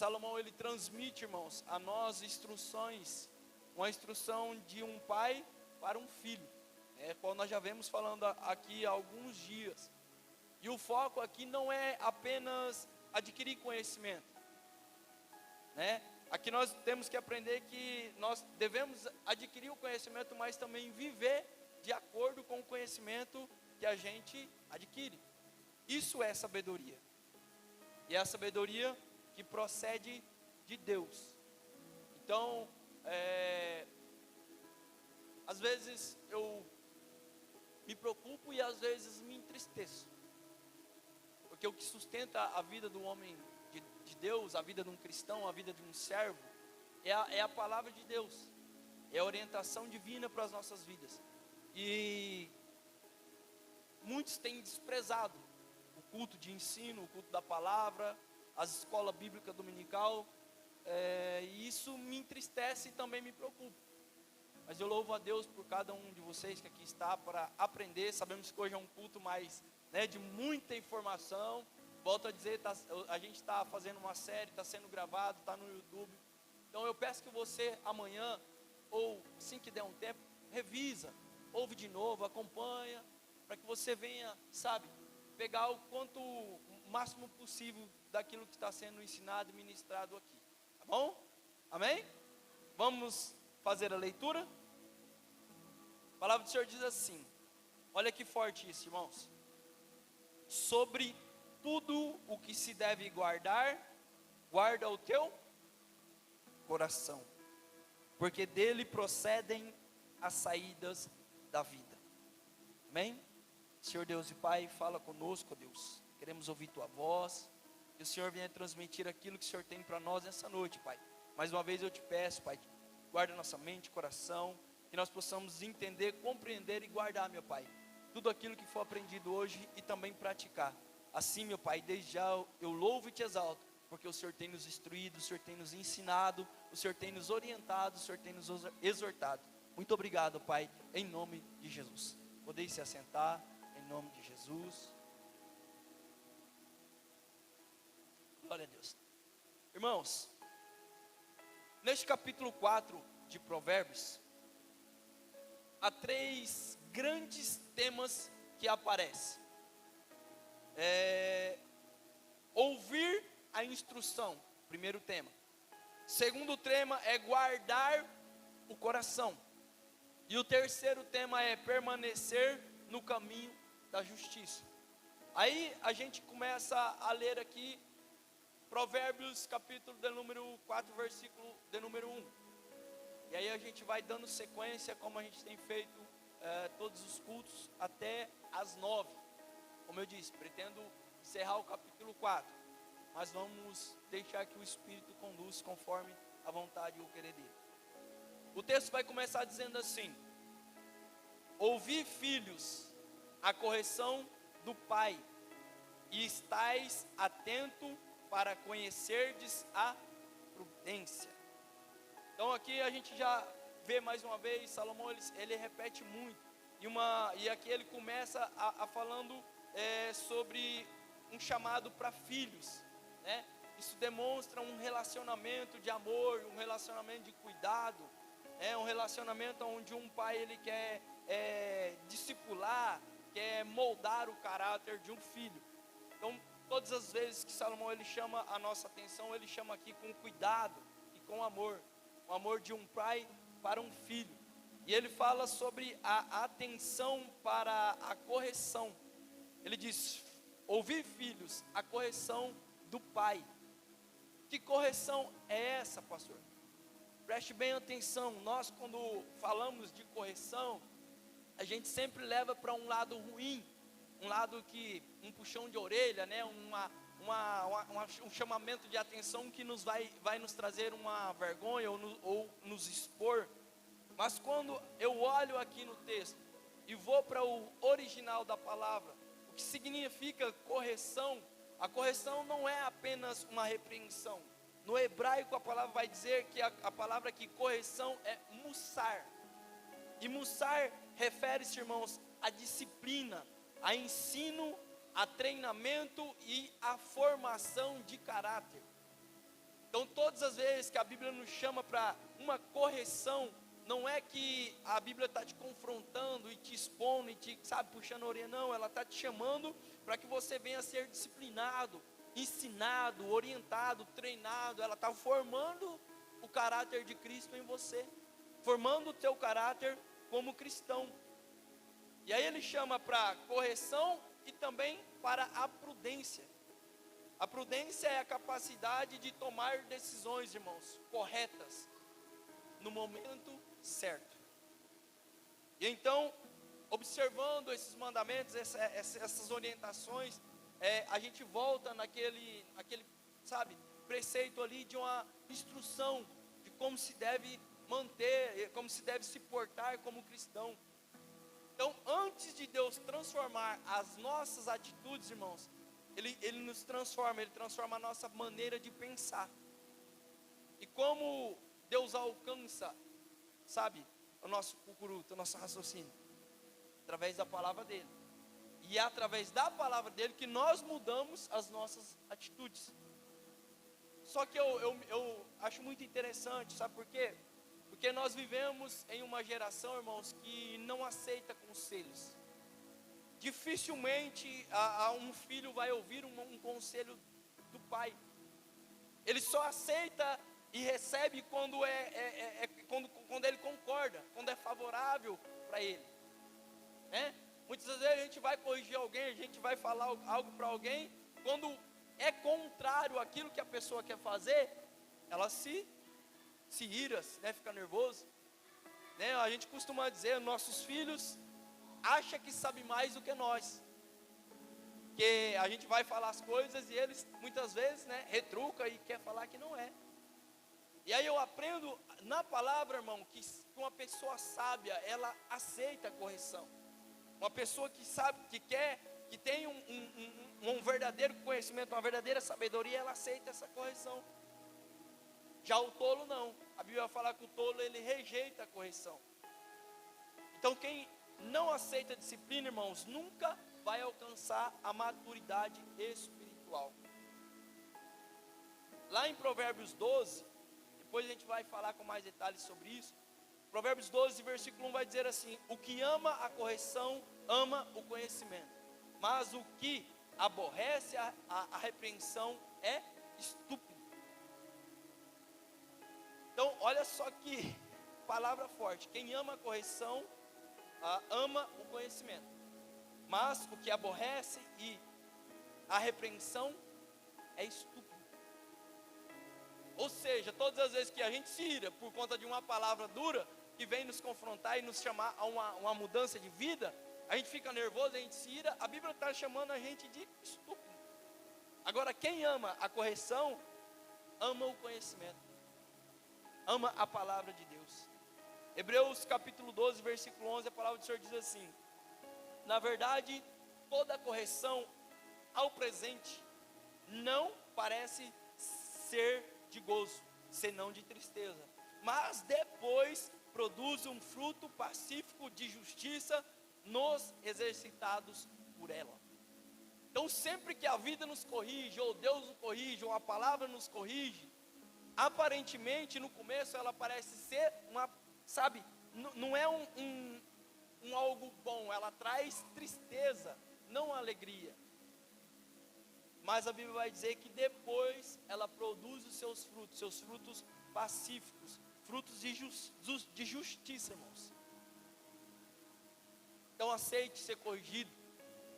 Salomão, ele transmite, irmãos, a nós instruções, uma instrução de um pai para um filho, qual nós já vemos falando aqui há alguns dias. E o foco aqui não é apenas adquirir conhecimento, né? Aqui nós temos que aprender que nós devemos adquirir o conhecimento, mas também viver de acordo com o conhecimento que a gente adquire. Isso é sabedoria. E é a sabedoria que procede de Deus. Então, às vezes eu me preocupo e às vezes me entristeço. Porque o que sustenta a vida do homem de Deus, a vida de um cristão, a vida de um servo, é a palavra de Deus. É a orientação divina para as nossas vidas. E muitos têm desprezado o culto de ensino, o culto da palavra, as escolas bíblicas dominical, e isso me entristece e também me preocupa. Mas eu louvo a Deus por cada um de vocês que aqui está para aprender. Sabemos que hoje é um culto mais, de muita informação. Volto a dizer, a gente está fazendo uma série, está sendo gravado, está no YouTube. Então eu peço que você amanhã, ou assim que der um tempo, revisa, ouve de novo, acompanha, para que você venha, pegar o máximo possível daquilo que está sendo ensinado e ministrado aqui. Tá bom? Amém? Vamos fazer a leitura? A palavra do Senhor diz assim, olha que forte isso, irmãos. Sobre tudo o que se deve guardar, guarda o teu coração, porque dele procedem as saídas da vida. Amém? Senhor Deus e Pai, fala conosco, Deus. Queremos ouvir tua voz. Que o Senhor venha transmitir aquilo que o Senhor tem para nós nessa noite, Pai. Mais uma vez eu te peço, Pai, guarda nossa mente, coração, que nós possamos entender, compreender e guardar, meu Pai, tudo aquilo que for aprendido hoje e também praticar. Assim, meu Pai, desde já eu louvo e te exalto, porque o Senhor tem nos instruído, o Senhor tem nos ensinado, o Senhor tem nos orientado, o Senhor tem nos exortado. Muito obrigado, Pai, em nome de Jesus. Podeis se assentar, em nome de Jesus. Glória a Deus. Irmãos, neste capítulo 4 de Provérbios, há 3 grandes temas que aparecem. Ouvir a instrução, primeiro tema. Segundo tema é guardar o coração. E o terceiro tema é permanecer no caminho da justiça. Aí a gente começa a ler aqui Provérbios capítulo de número 4, versículo de número 1. E aí a gente vai dando sequência, como a gente tem feito todos os cultos, até as 9. Como eu disse, pretendo encerrar o capítulo 4. Mas vamos deixar que o Espírito conduz conforme a vontade e o querer dele. O texto vai começar dizendo assim: ouvi, filhos, a correção do pai, e estais atento para conhecerdes a prudência. Então aqui a gente já vê mais uma vez, Salomão ele repete muito, e aqui ele começa falando sobre um chamado para filhos, né? Isso demonstra um relacionamento de amor, um relacionamento de cuidado, um relacionamento onde um pai ele quer discipular, quer moldar o caráter de um filho. Então todas as vezes que Salomão ele chama a nossa atenção, ele chama aqui com cuidado e com amor, o amor de um pai para um filho. E ele fala sobre a atenção para a correção. Ele diz: ouvi, filhos, a correção do pai. Que correção é essa, pastor? Preste bem atenção. Nós, quando falamos de correção, a gente sempre leva para um lado ruim, um lado que, um puxão de orelha, né? Um chamamento de atenção que vai nos trazer uma vergonha ou nos expor. Mas quando eu olho aqui no texto e vou para o original da palavra, o que significa correção, a correção não é apenas uma repreensão. No hebraico a palavra vai dizer que a palavra aqui, correção, é mussar. E mussar refere-se, irmãos, a disciplina, a ensino, a treinamento e a formação de caráter. Então, todas as vezes que a Bíblia nos chama para uma correção, não é que a Bíblia está te confrontando e te expondo e te, sabe, puxando a orelha, não. Ela está te chamando para que você venha a ser disciplinado, ensinado, orientado, treinado. Ela está formando o caráter de Cristo em você, formando o teu caráter como cristão. E aí ele chama para correção e também para a prudência. A prudência é a capacidade de tomar decisões, irmãos, corretas, no momento certo. E então, observando esses mandamentos, essas orientações, a gente volta naquele, sabe, preceito ali de uma instrução de como se deve manter, como se deve se portar como cristão. Então, antes de Deus transformar as nossas atitudes, irmãos, Ele nos transforma, Ele transforma a nossa maneira de pensar. E como Deus alcança, sabe, o nosso cucuruto, o nosso raciocínio? Através da palavra dEle. E é através da palavra dEle que nós mudamos as nossas atitudes. Só que eu acho muito interessante, sabe por quê? Porque nós vivemos em uma geração, irmãos, que não aceita conselhos. Dificilmente um filho vai ouvir um conselho do pai. Ele só aceita e recebe quando ele concorda, quando é favorável para ele, né? Muitas vezes a gente vai corrigir alguém, a gente vai falar algo para alguém, quando é contrário àquilo que a pessoa quer fazer, ela se ira, né? Fica nervoso, né? A gente costuma dizer, nossos filhos acha que sabe mais do que nós, que a gente vai falar as coisas e eles muitas vezes, né, retruca e quer falar que não é. E aí eu aprendo na palavra, irmão, que uma pessoa sábia, ela aceita a correção. Uma pessoa que sabe, que tem um verdadeiro conhecimento, uma verdadeira sabedoria, ela aceita essa correção. Já o tolo não. A Bíblia vai falar que o tolo, ele rejeita a correção. Então quem não aceita a disciplina, irmãos, nunca vai alcançar a maturidade espiritual. Lá em Provérbios 12, depois a gente vai falar com mais detalhes sobre isso. Provérbios 12, versículo 1 vai dizer assim: o que ama a correção, ama o conhecimento, mas o que aborrece a repreensão é estúpido. Então, olha só que palavra forte. Quem ama a correção, ama o conhecimento, mas o que aborrece e a repreensão é estúpido. Ou seja, todas as vezes que a gente se ira por conta de uma palavra dura, que vem nos confrontar e nos chamar a uma mudança de vida, a gente fica nervoso, a gente se ira, a Bíblia está chamando a gente de estúpido. Agora, quem ama a correção, ama o conhecimento, ama a palavra de Deus. Hebreus capítulo 12, versículo 11, a palavra do Senhor diz assim: na verdade, toda correção ao presente não parece ser de gozo, senão de tristeza, mas depois produz um fruto pacífico de justiça nos exercitados por ela. Então, sempre que a vida nos corrige, ou Deus nos corrige, ou a palavra nos corrige, aparentemente no começo ela parece ser sabe, não é um algo bom, ela traz tristeza, não alegria. Mas a Bíblia vai dizer que depois ela produz os seus frutos pacíficos, frutos de justiça, irmãos. Então aceite ser corrigido,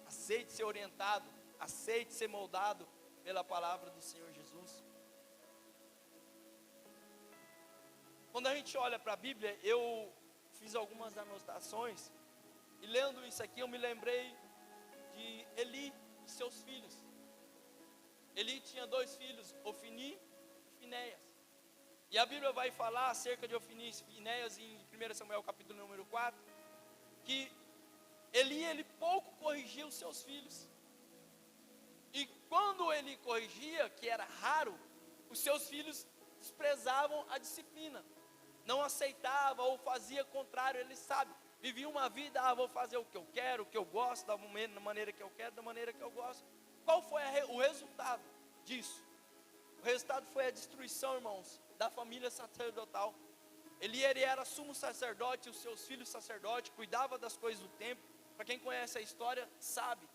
aceite ser orientado, aceite ser moldado pela palavra do Senhor Jesus. Quando a gente olha para a Bíblia, eu fiz algumas anotações, e lendo isso aqui eu me lembrei de Eli e seus filhos. Eli tinha 2 filhos, Ofni e Finéias. E a Bíblia vai falar acerca de Ofni e Finéias em 1 Samuel capítulo número 4, que ele pouco corrigia os seus filhos. E quando ele corrigia, que era raro, os seus filhos desprezavam a disciplina, não aceitava ou fazia contrário. Ele vivia uma vida, vou fazer o que eu quero, o que eu gosto, da maneira que eu quero, da maneira que eu gosto. Qual foi o resultado disso? O resultado foi a destruição, irmãos, da família sacerdotal. Ele era sumo sacerdote, os seus filhos sacerdotes, cuidava das coisas do templo. Para quem conhece a história, sabe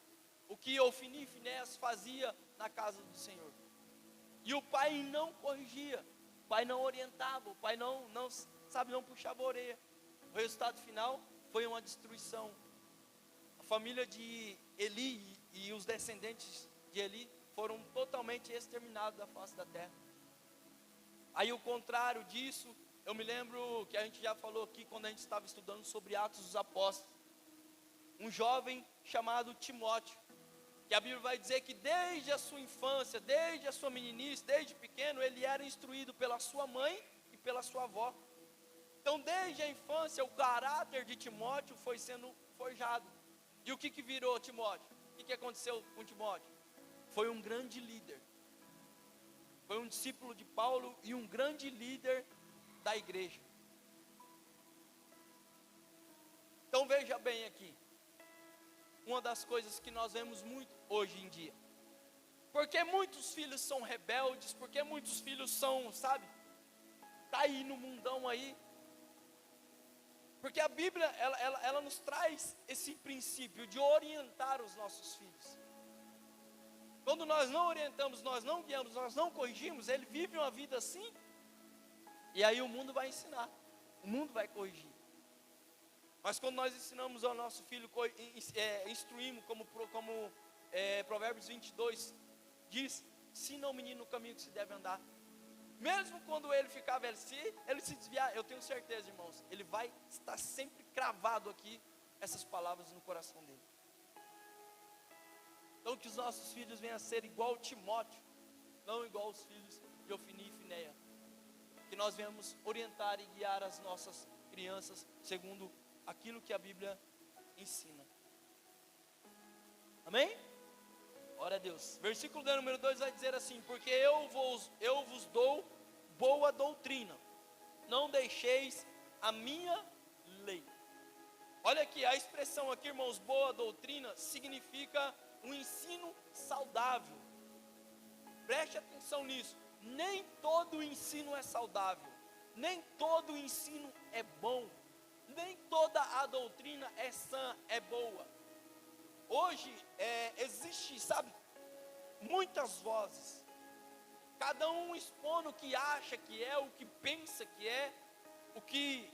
o que Ofni e Finéias fazia na casa do Senhor. E o pai não corrigia, o pai não orientava, o pai não puxava a orelha. O resultado final foi uma destruição. A família de Eli e os descendentes de Eli foram totalmente exterminados da face da terra. Aí o contrário disso, eu me lembro que a gente já falou aqui quando a gente estava estudando sobre Atos dos Apóstolos. Um jovem chamado Timóteo, que a Bíblia vai dizer que desde a sua infância, desde a sua meninice, desde pequeno, ele era instruído pela sua mãe e pela sua avó. Então desde a infância o caráter de Timóteo foi sendo forjado. E o que virou Timóteo? O que aconteceu com Timóteo? Foi um grande líder. Foi um discípulo de Paulo e um grande líder da igreja. Então veja bem aqui, uma das coisas que nós vemos muito hoje em dia. Porque muitos filhos são rebeldes, porque muitos filhos são, tá aí no mundão aí. Porque a Bíblia, ela nos traz esse princípio de orientar os nossos filhos. Quando nós não orientamos, nós não guiamos, nós não corrigimos, ele vive uma vida assim, e aí o mundo vai ensinar, o mundo vai corrigir. Mas quando nós ensinamos ao nosso filho, instruímos, como Provérbios 22 diz, ensina ao menino o caminho que se deve andar. Mesmo quando ele ficar velho, se ele se desviar, eu tenho certeza, irmãos, ele vai estar sempre cravado aqui, essas palavras no coração dele. Então que os nossos filhos venham a ser igual Timóteo, não igual os filhos de Ofni e Finéia. Que nós venhamos orientar e guiar as nossas crianças segundo aquilo que a Bíblia ensina. Amém? Glória a Deus. Versículo de número 2 vai dizer assim: porque eu vos dou boa doutrina, não deixeis a minha lei. Olha aqui, a expressão aqui, irmãos, boa doutrina, significa um ensino saudável. Preste atenção nisso. Nem todo ensino é saudável, nem todo ensino é bom, nem toda a doutrina é sã, é boa. Hoje existe, muitas vozes, cada um expondo o que acha que é, o que pensa que é, o que,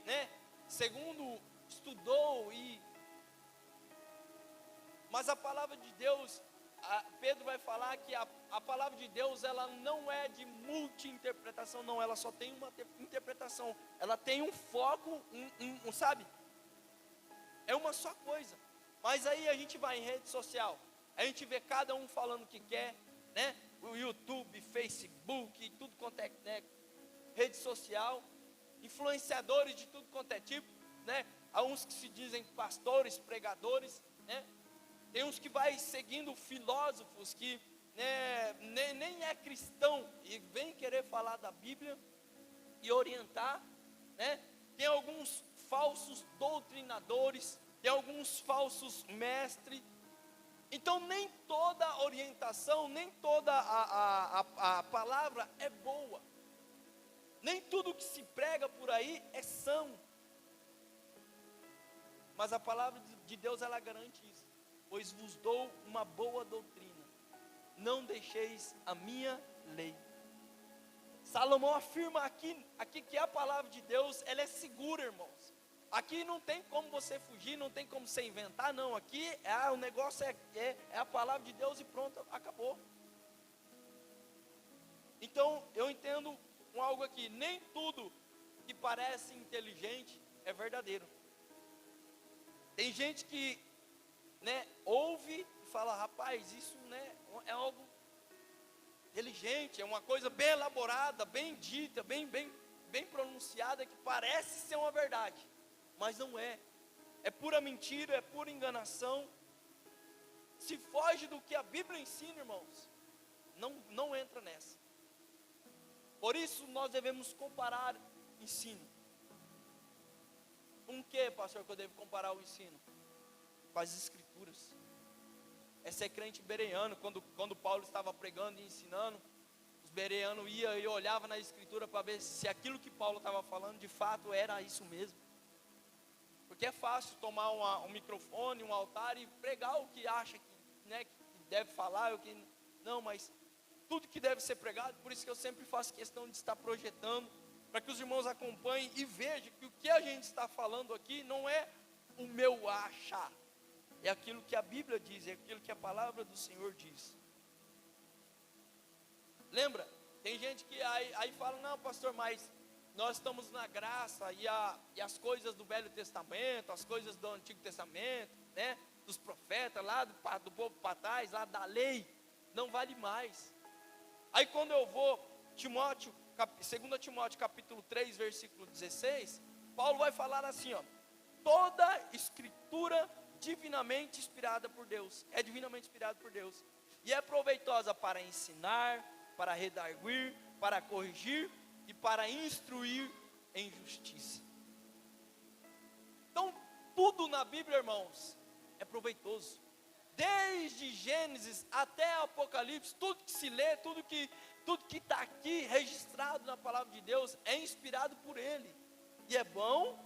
segundo estudou mas a palavra de Deus, Pedro vai falar que a palavra de Deus, ela não é de multi-interpretação, não, ela só tem uma interpretação, ela tem um foco, é uma só coisa. Mas aí a gente vai em rede social, a gente vê cada um falando o que quer, o YouTube, Facebook, tudo quanto é, rede social, influenciadores de tudo quanto é tipo, há uns que se dizem pastores, pregadores, tem uns que vai seguindo filósofos que nem é cristão e vem querer falar da Bíblia e orientar, tem alguns falsos doutrinadores, tem alguns falsos mestres. Então nem toda orientação, nem toda a palavra é boa, nem tudo que se prega por aí é são, mas a palavra de Deus, ela garante isso. Pois vos dou uma boa doutrina, não deixeis a minha lei. Salomão afirma aqui que a palavra de Deus, ela é segura, irmãos. Aqui não tem como você fugir, não tem como você inventar, não. Aqui o negócio é a palavra de Deus e pronto, acabou. Então eu entendo algo aqui, nem tudo que parece inteligente é verdadeiro. Tem gente que ouve e fala, rapaz, isso é algo inteligente, é uma coisa bem elaborada, bem dita, bem pronunciada, que parece ser uma verdade, mas não é. É pura mentira, é pura enganação. Se foge do que a Bíblia ensina, irmãos, não entra nessa. Por isso nós devemos comparar ensino. Com o que, pastor, que eu devo comparar o ensino? Com as Escrituras. É ser crente bereano. Quando Paulo estava pregando e ensinando, os bereanos iam e olhavam na escritura para ver se aquilo que Paulo estava falando de fato era isso mesmo. Porque é fácil tomar um microfone, um altar e pregar o que acha que, né, que deve falar, o que não, mas tudo que deve ser pregado. Por isso que eu sempre faço questão de estar projetando, para que os irmãos acompanhem e vejam que o que a gente está falando aqui não é o meu achar, é aquilo que a Bíblia diz, é aquilo que a palavra do Senhor diz. Lembra? Tem gente que aí fala, não pastor, mas nós estamos na graça e as coisas do Velho Testamento, as coisas do Antigo Testamento, né, dos profetas lá do povo para trás, lá da lei, não vale mais. Aí quando eu vou, 2 Timóteo capítulo 3, versículo 16, Paulo vai falar assim, ó: toda escritura divinamente inspirada por Deus, é divinamente inspirada por Deus, e é proveitosa para ensinar, para redarguir, para corrigir e para instruir em justiça. Então, tudo na Bíblia, irmãos, é proveitoso. Desde Gênesis até Apocalipse, tudo que se lê, tudo que está aqui registrado na palavra de Deus é inspirado por Ele. E é bom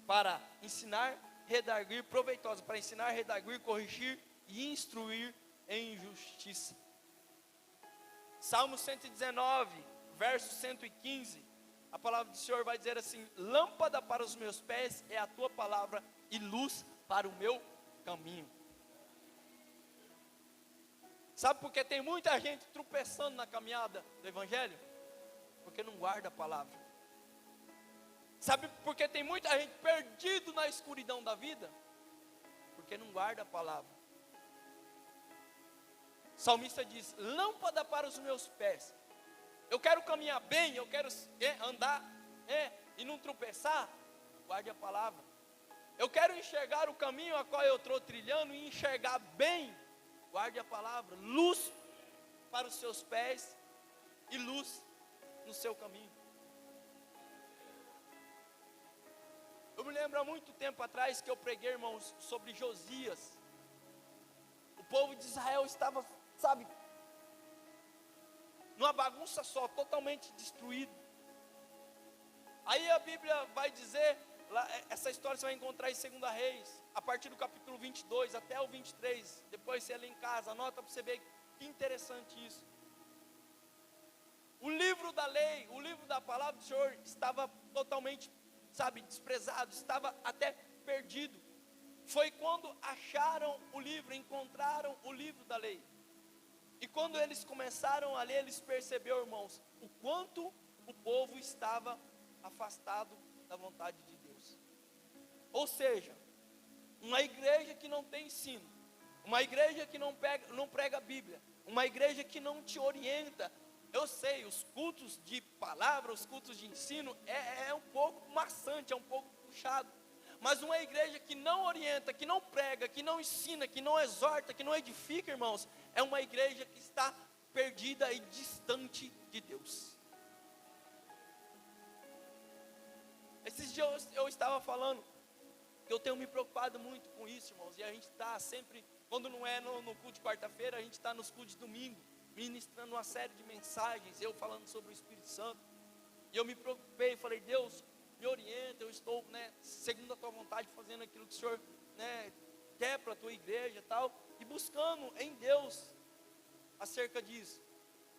para ensinar, redarguir, proveitosa para ensinar, redarguir, corrigir e instruir em justiça. Salmo 119, verso 115, a palavra do Senhor vai dizer assim: lâmpada para os meus pés é a tua palavra e luz para o meu caminho. Sabe por que tem muita gente tropeçando na caminhada do Evangelho? Porque não guarda a palavra. Sabe por que tem muita gente perdido na escuridão da vida? Porque não guarda a palavra. O salmista diz: lâmpada para os meus pés. Eu quero caminhar bem, eu quero andar e não tropeçar. Guarde a palavra. Eu quero enxergar o caminho a qual eu estou trilhando e enxergar bem. Guarde a palavra. Luz para os seus pés e luz no seu caminho. Eu me lembro há muito tempo atrás que eu preguei, irmãos, sobre Josias. O povo de Israel estava, sabe, numa bagunça só, totalmente destruído. Aí a Bíblia vai dizer, essa história você vai encontrar em 2 Reis, a partir do capítulo 22 até o 23, depois você lê em casa, anota para você ver que interessante isso. O livro da lei, o livro da palavra do Senhor estava totalmente, sabe, desprezado, estava até perdido. Foi quando acharam o livro, encontraram o livro da lei. E quando eles começaram a ler, eles perceberam, irmãos, o quanto o povo estava afastado da vontade de Deus. Ou seja, uma igreja que não tem ensino, uma igreja que não prega a Bíblia, uma igreja que não te orienta. Eu sei, os cultos de palavra, os cultos de ensino é um pouco maçante, é um pouco puxado. Mas uma igreja que não orienta, que não prega, que não ensina, que não exorta, que não edifica, irmãos, é uma igreja que está perdida e distante de Deus. Esses dias eu estava falando que eu tenho me preocupado muito com isso, irmãos, e a gente está sempre, quando não é no culto de quarta-feira, a gente está nos cultos de domingo, ministrando uma série de mensagens, eu falando sobre o Espírito Santo. E eu me preocupei, falei: Deus, me orienta, eu estou, segundo a tua vontade, fazendo aquilo que o Senhor, quer para a tua igreja e tal, e buscando em Deus acerca disso.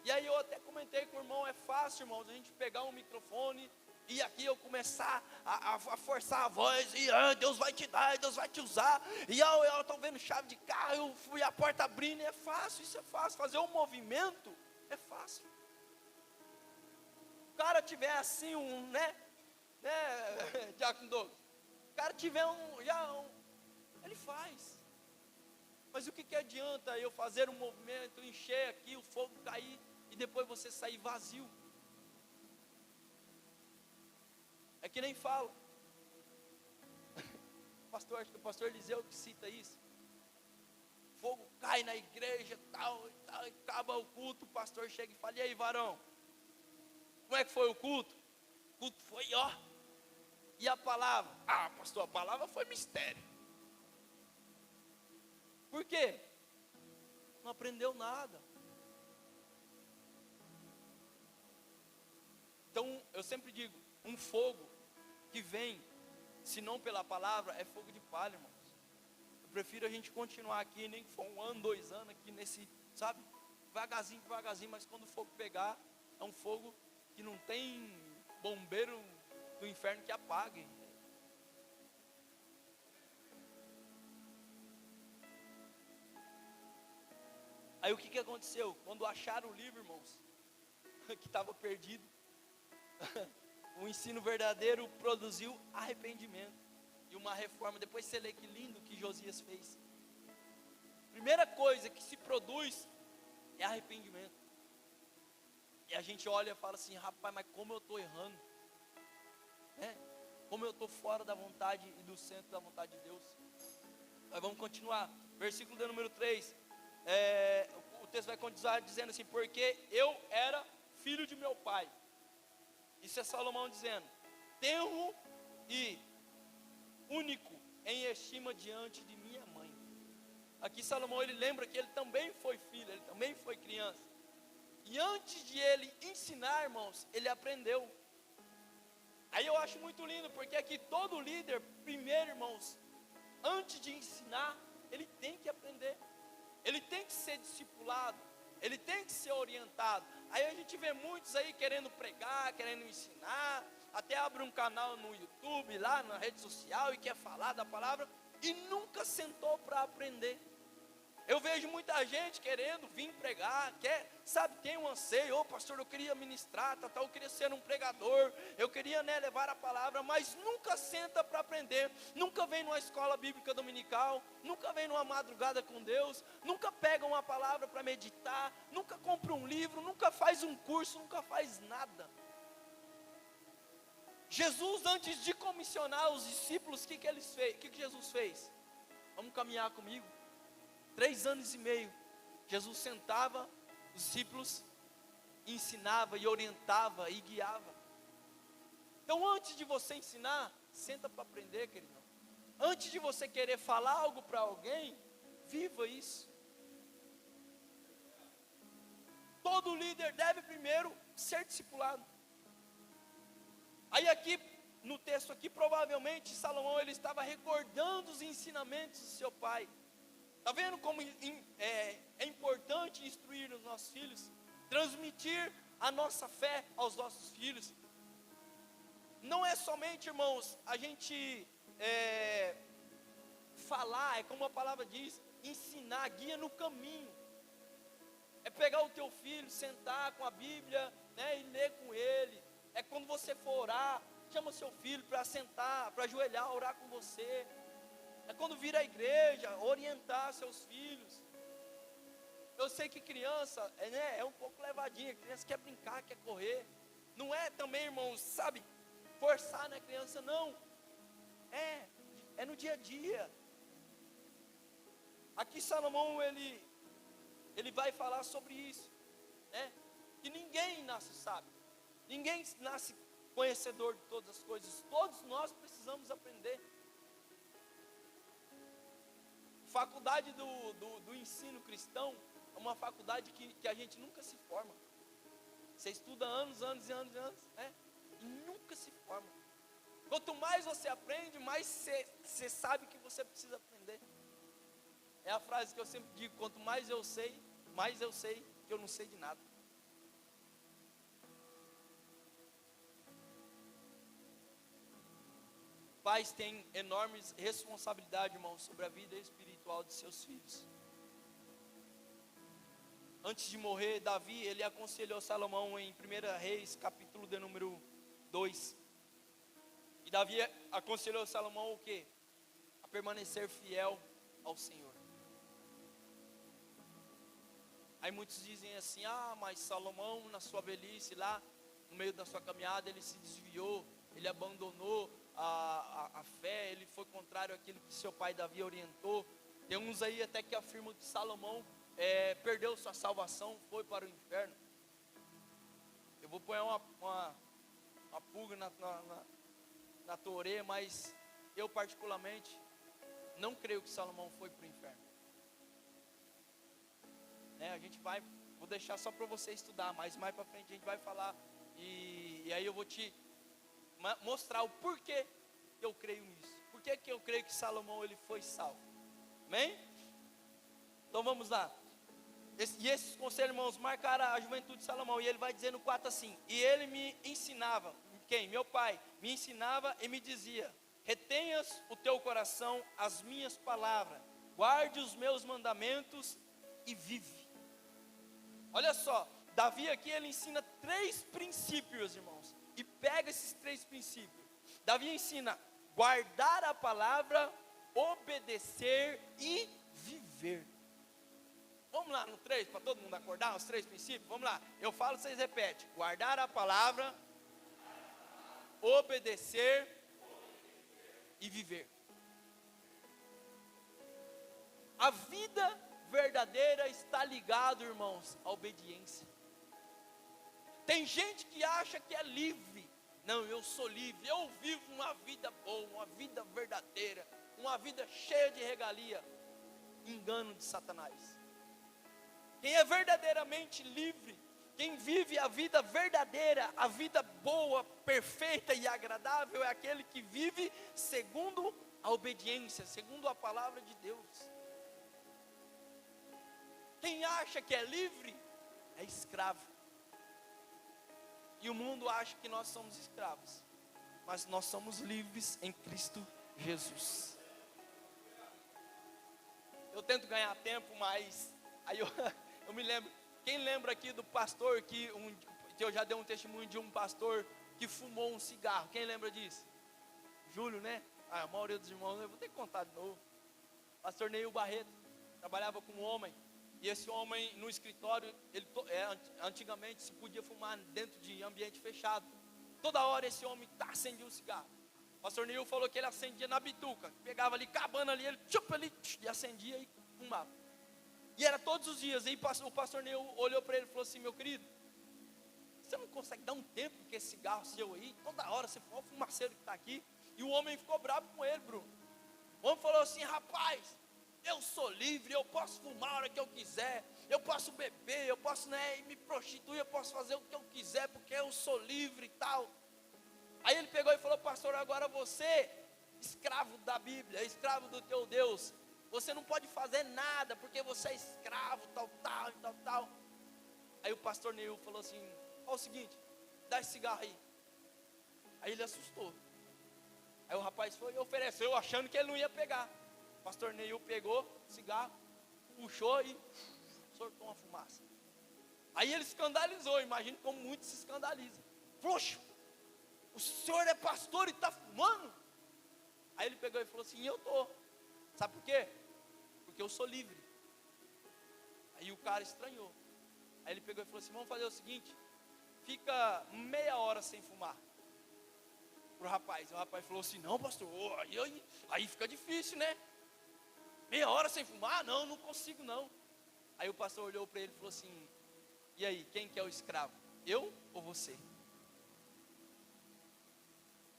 E aí eu até comentei com o irmão: é fácil, irmãos, a gente pegar um microfone e aqui eu começar a forçar a voz, e Deus vai te dar, Deus vai te usar, e eu estou vendo chave de carro, eu fui a porta abrindo, e é fácil, isso é fácil, fazer um movimento é fácil. O cara tiver assim Diácono Douglas, o cara tiver ele faz. Mas o que adianta eu fazer um movimento, encher aqui, o fogo cair, e depois você sair vazio? É que nem fala. Acho que o pastor Eliseu que cita isso. Fogo cai na igreja, tal, acaba o culto, o pastor chega e fala: e aí, varão, como é que foi o culto? O culto foi, e a palavra? Pastor, a palavra foi mistério. Por quê? Não aprendeu nada. Eu sempre digo, um fogo que vem, se não pela palavra, é fogo de palha, irmãos. Eu prefiro a gente continuar aqui, nem que for 1 ano, 2 anos aqui nesse, sabe? Devagarzinho, devagarzinho, mas quando o fogo pegar, é um fogo que não tem bombeiro do inferno que apague. Aí o que aconteceu? Quando acharam o livro, irmãos, que estava perdido, o ensino verdadeiro produziu arrependimento e uma reforma. Depois você lê que lindo que Josias fez. Primeira coisa que se produz é arrependimento. E a gente olha e fala assim, rapaz, mas como eu estou errando, né? Como eu estou fora da vontade e do centro da vontade de Deus. Mas vamos continuar, versículo de número 3, o texto vai continuar dizendo assim, porque eu era filho de meu pai. Isso é Salomão dizendo, tenro e único em estima diante de minha mãe. Aqui Salomão, ele lembra que ele também foi filho, ele também foi criança. E antes de ele ensinar, irmãos, ele aprendeu. Aí eu acho muito lindo, porque aqui todo líder, primeiro, irmãos, antes de ensinar, ele tem que aprender. Ele tem que ser discipulado, ele tem que ser orientado. Aí a gente vê muitos aí querendo pregar, querendo ensinar, até abre um canal no YouTube, lá na rede social, e quer falar da palavra, e nunca sentou para aprender. Eu vejo muita gente querendo vir pregar, sabe, tem um anseio, pastor, eu queria ministrar, eu queria ser um pregador, eu queria, levar a palavra, mas nunca senta para aprender, nunca vem numa escola bíblica dominical, nunca vem numa madrugada com Deus, nunca pega uma palavra para meditar, nunca compra um livro, nunca faz um curso, nunca faz nada. Jesus, antes de comissionar os discípulos, o que Jesus fez? Vamos caminhar comigo. 3 anos e meio, Jesus sentava os discípulos, ensinava e orientava e guiava. Então antes de você ensinar, senta para aprender, querido. Antes de você querer falar algo para alguém, viva isso. Todo líder deve primeiro ser discipulado. Aí aqui, no texto aqui, provavelmente Salomão, ele estava recordando os ensinamentos do seu pai. Está vendo como é importante instruir os nossos filhos? Transmitir a nossa fé aos nossos filhos. Não é somente, irmãos, a gente falar, é como a palavra diz, ensinar, guia no caminho. É pegar o teu filho, sentar com a Bíblia, e ler com ele. É quando você for orar, chama seu filho para sentar, para ajoelhar, orar com você. É quando vir à igreja, orientar seus filhos. Eu sei que criança é um pouco levadinha, criança quer brincar, quer correr. Não é também, irmãos, sabe, forçar na criança, não. É no dia a dia. Aqui Salomão, ele vai falar sobre isso, que ninguém nasce sábio, ninguém nasce conhecedor de todas as coisas, todos nós precisamos aprender. Faculdade do ensino cristão é uma faculdade que a gente nunca se forma. Você estuda anos e nunca se forma. Quanto mais você aprende, mais você sabe que você precisa aprender. É a frase que eu sempre digo, quanto mais eu sei que eu não sei de nada. Pais têm enormes responsabilidades, irmãos, sobre a vida espiritual de seus filhos. Antes de morrer, Davi, ele aconselhou Salomão em 1 Reis, capítulo de número 2. E Davi aconselhou Salomão o quê? A permanecer fiel ao Senhor. Aí muitos dizem assim, mas Salomão na sua velhice lá, no meio da sua caminhada, ele se desviou, ele abandonou a fé, ele foi contrário àquilo que seu pai Davi orientou. Tem uns aí até que afirmam que Salomão perdeu sua salvação, foi para o inferno. Eu vou pôr uma pulga na tua orelha, mas eu particularmente não creio que Salomão foi para o inferno. A gente vou deixar só para você estudar, mas mais para frente a gente vai falar E aí eu vou te mostrar o porquê que eu creio nisso. Por que eu creio que Salomão ele foi salvo? Amém? Então vamos lá. E esses conselhos, irmãos, marcaram a juventude de Salomão. E ele vai dizer no 4 assim: e ele me ensinava, quem? Meu pai, me ensinava e me dizia: retenhas o teu coração as minhas palavras, guarde os meus mandamentos e vive. Olha só, Davi aqui ele ensina 3 princípios, irmãos. E pega esses 3 princípios. Davi ensina guardar a palavra, obedecer e viver. Vamos lá no 3, para todo mundo acordar, os 3 princípios? Vamos lá, eu falo, vocês repetem. Guardar a palavra, obedecer e viver. A vida verdadeira está ligada, irmãos, à obediência. Tem gente que acha que é livre. Não, eu sou livre, eu vivo uma vida boa, uma vida verdadeira, uma vida cheia de regalia. Engano de Satanás. Quem é verdadeiramente livre, quem vive a vida verdadeira, a vida boa, perfeita e agradável, é aquele que vive segundo a obediência, segundo a palavra de Deus. Quem acha que é livre, é escravo. E o mundo acha que nós somos escravos, mas nós somos livres em Cristo Jesus. Eu tento ganhar tempo, mas aí eu me lembro. Quem lembra aqui do pastor que eu já dei um testemunho de um pastor que fumou um cigarro? Quem lembra disso? Júlio, né? A maioria dos irmãos, eu vou ter que contar de novo. Pastor Neil Barreto trabalhava com um homem. E esse homem no escritório, antigamente se podia fumar dentro de ambiente fechado. Toda hora esse homem acendia um cigarro. O pastor Neil falou que ele acendia na bituca. Pegava ali, cabana ali, ele e acendia e fumava. E era todos os dias. E o pastor Neil olhou para ele e falou assim: meu querido, você não consegue dar um tempo com esse cigarro seu aí? Toda hora você fala, o fumaceiro que está aqui. E o homem ficou bravo com ele, Bruno. O homem falou assim: rapaz, eu sou livre, eu posso fumar a hora que eu quiser, eu posso beber, eu posso me prostituir, eu posso fazer o que eu quiser, porque eu sou livre e tal. Aí ele pegou e falou: pastor, agora você, escravo da Bíblia, escravo do teu Deus, você não pode fazer nada, porque você é escravo, tal. Aí o pastor Neil falou assim: ó, o seguinte, dá esse cigarro aí. Aí ele assustou. Aí o rapaz foi e ofereceu, achando que ele não ia pegar. O pastor Neil pegou o cigarro, puxou e soltou uma fumaça. Aí ele escandalizou, imagina como muitos se escandalizam. Poxa, o senhor é pastor e está fumando? Aí ele pegou e falou assim: eu estou. Sabe por quê? Porque eu sou livre. Aí o cara estranhou. Aí ele pegou e falou assim: vamos fazer o seguinte, fica meia hora sem fumar. Pro rapaz, o rapaz falou assim: não, pastor, aí fica difícil, né? Meia hora sem fumar? Não consigo não. Aí o pastor olhou para ele e falou assim: e aí, quem que é o escravo? Eu ou você?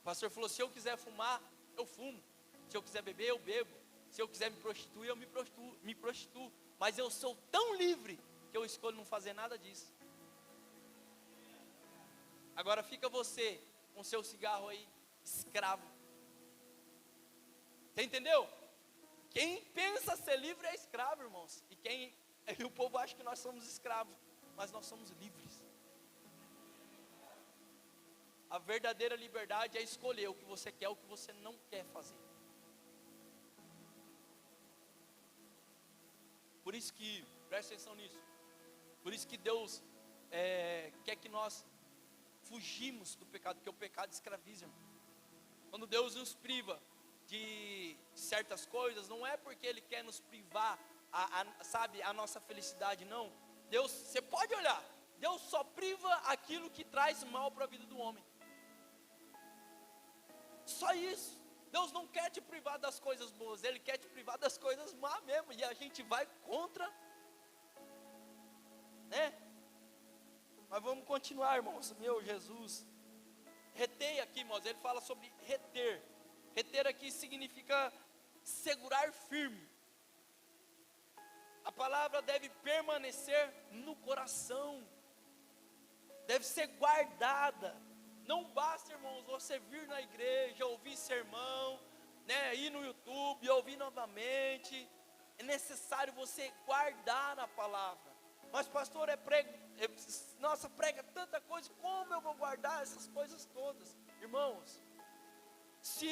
O pastor falou: se eu quiser fumar, eu fumo. Se eu quiser beber, eu bebo. Se eu quiser me prostituir, eu me prostituo. Mas eu sou tão livre que eu escolho não fazer nada disso. Agora fica você com seu cigarro aí, escravo. Você entendeu? Quem pensa ser livre é escravo, irmãos. E o povo acha que nós somos escravos, mas nós somos livres. A verdadeira liberdade é escolher o que você quer, o que você não quer fazer. Por isso que, presta atenção nisso, por isso que Deus quer que nós fugimos do pecado, porque o pecado escraviza. Quando Deus nos priva de certas coisas, não é porque Ele quer nos privar, a nossa felicidade, não. Deus, você pode olhar, Deus só priva aquilo que traz mal para a vida do homem. Só isso. Deus não quer te privar das coisas boas, Ele quer te privar das coisas más mesmo, e a gente vai contra, né? Mas vamos continuar, irmãos. Meu Jesus, reter aqui, irmãos, ele fala sobre reter. Reter aqui significa segurar firme. A palavra deve permanecer no coração. deve ser guardada. Não basta, irmãos, você vir na igreja, ouvir sermão, né, ir no YouTube, ouvir novamente. É necessário você guardar a palavra. Mas pastor, nossa, prega tanta coisa, como eu vou guardar essas coisas todas? Irmãos, se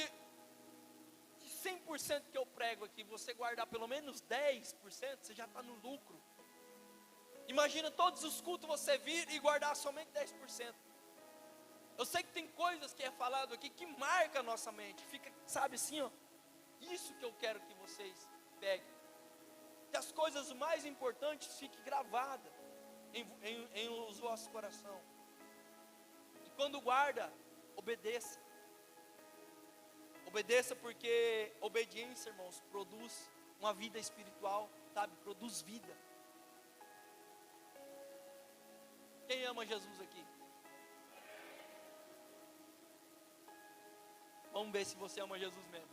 100% que eu prego aqui, você guardar pelo menos 10%, você já está no lucro. Imagina todos os cultos você vir e guardar somente 10%. Eu sei que tem coisas que é falado aqui que marca a nossa mente. Fica, sabe assim, ó. Isso que eu quero que vocês peguem. Que as coisas mais importantes fiquem gravadas em os vossos corações. E quando guarda, obedeça. Obedeça, porque obediência, irmãos, produz uma vida espiritual, sabe? Produz vida. Quem ama Jesus aqui? Vamos ver se você ama Jesus mesmo.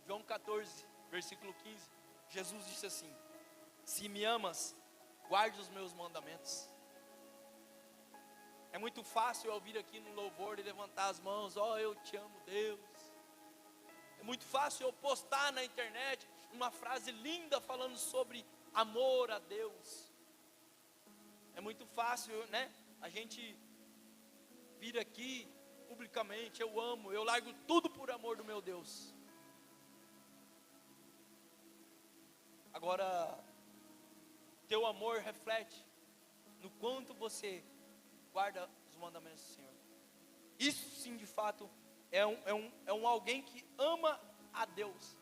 João 14, versículo 15. Jesus disse assim: se me amas, guarde os meus mandamentos. É muito fácil eu vir aqui no louvor e levantar as mãos: ó, eu te amo, Deus. É muito fácil eu postar na internet uma frase linda falando sobre amor a Deus. É muito fácil, né, a gente vir aqui publicamente: eu amo, eu largo tudo por amor do meu Deus. Agora, teu amor reflete no quanto você guarda os mandamentos do Senhor. Isso sim, de fato, é um alguém que ama a Deus.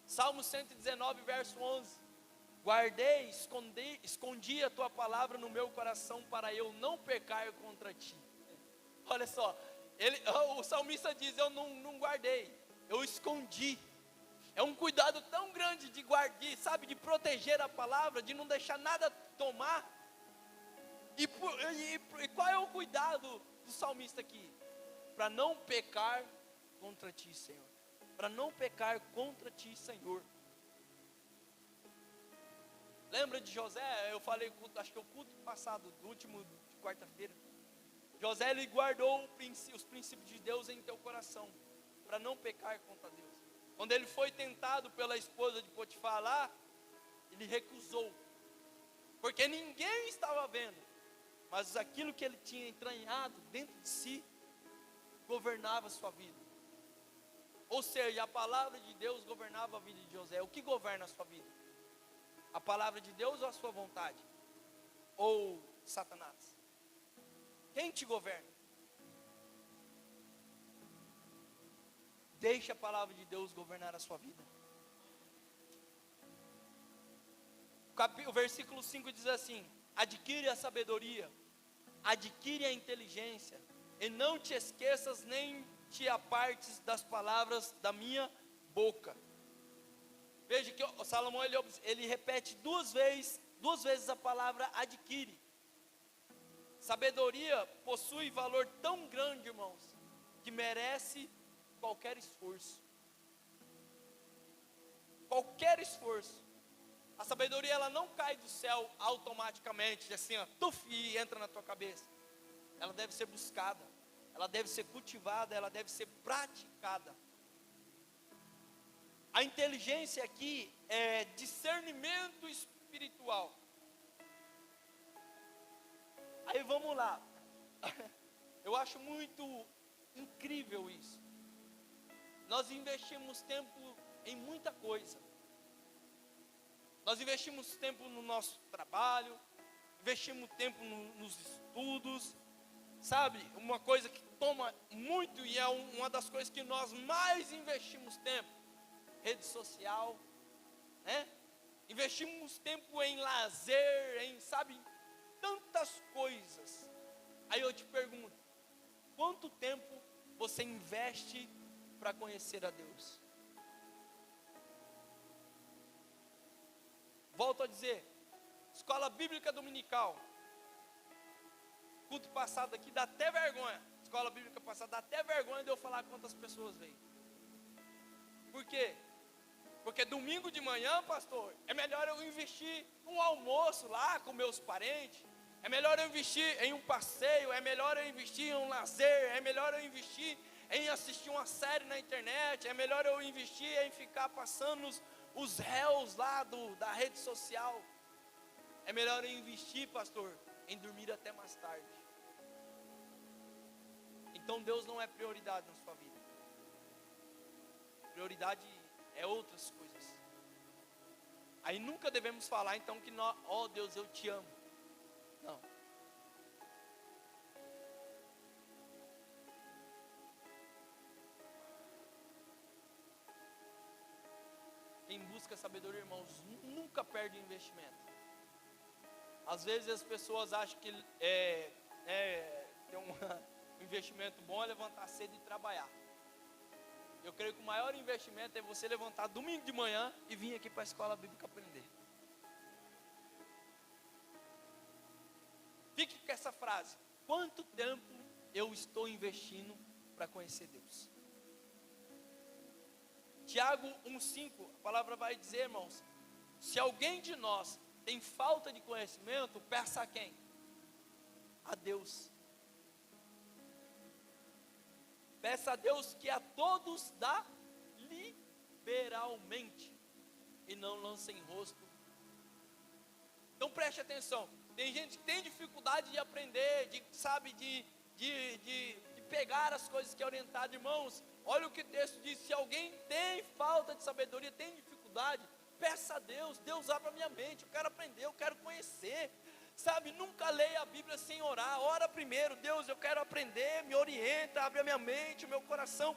Salmo 119, verso 11. Guardei, escondi a tua palavra no meu coração para eu não pecar contra ti. Olha só, o salmista diz: eu não guardei, eu escondi. É um cuidado tão grande de guardar, sabe, de proteger a palavra, de não deixar nada tomar. E qual é o cuidado do salmista aqui? Para não pecar contra ti, Senhor. Para não pecar contra ti, Senhor. Lembra de José? Eu falei, acho que é o culto passado, do último de quarta-feira. José, ele guardou os princípios de Deus em teu coração, para não pecar contra Deus. Quando ele foi tentado pela esposa de Potifar lá, ele recusou, porque ninguém estava vendo, mas aquilo que ele tinha entranhado dentro de si, governava a sua vida. Ou seja, a palavra de Deus governava a vida de José. O que governa a sua vida? A palavra de Deus ou a sua vontade? Ou Satanás? Quem te governa? Deixe a palavra de Deus governar a sua vida. O versículo 5 diz assim: adquire a sabedoria, adquire a inteligência, e não te esqueças nem te apartes das palavras da minha boca. Veja que o Salomão ele repete duas vezes a palavra adquire. Sabedoria possui valor tão grande, irmãos, que merece qualquer esforço. Qualquer esforço. A sabedoria, ela não cai do céu automaticamente, assim, ó, tuf, e entra na tua cabeça. Ela deve ser buscada, ela deve ser cultivada, ela deve ser praticada. A inteligência aqui é discernimento espiritual. Aí vamos lá. Eu acho muito incrível isso. Nós investimos tempo em muita coisa. Nós investimos tempo no nosso trabalho, investimos tempo nos estudos, sabe? Uma coisa que toma muito e é uma das coisas que nós mais investimos tempo, rede social, né? Investimos tempo em lazer, em, sabe, tantas coisas. Aí eu te pergunto, quanto tempo você investe para conhecer a Deus? Volto a dizer, escola bíblica dominical, culto passado aqui dá até vergonha, escola bíblica passada dá até vergonha de eu falar quantas pessoas veem. Por quê? Porque domingo de manhã, pastor, é melhor eu investir um almoço lá com meus parentes, É melhor eu investir em um passeio, é melhor eu investir em um lazer, é melhor eu investir em assistir uma série na internet, é melhor eu investir em ficar passando os réus lá da rede social. É melhor eu investir, pastor, em dormir até mais tarde. Então Deus não é prioridade na sua vida. Prioridade é outras coisas. Aí nunca devemos falar então que nós, ó Deus, eu te amo. Não. Quem busca sabedoria, irmãos, nunca perde investimento. Às vezes as pessoas acham que ter um investimento bom é levantar cedo e trabalhar. Eu creio que o maior investimento é você levantar domingo de manhã e vir aqui para a escola bíblica aprender. Fique com essa frase: quanto tempo eu estou investindo para conhecer Deus? Tiago 1,5, a palavra vai dizer, irmãos, se alguém de nós tem falta de conhecimento, peça a quem? A Deus. Peça a Deus que a todos dá liberalmente e não lança em rosto. Então preste atenção. Tem gente que tem dificuldade de aprender, de pegar as coisas que é orientado. Irmãos, olha o que o texto diz: se alguém tem falta de sabedoria, tem dificuldade, peça a Deus. Deus, abre a minha mente, eu quero aprender, eu quero conhecer. Sabe, nunca leia a Bíblia sem orar. Ora primeiro: Deus, eu quero aprender, me orienta, abre a minha mente, o meu coração.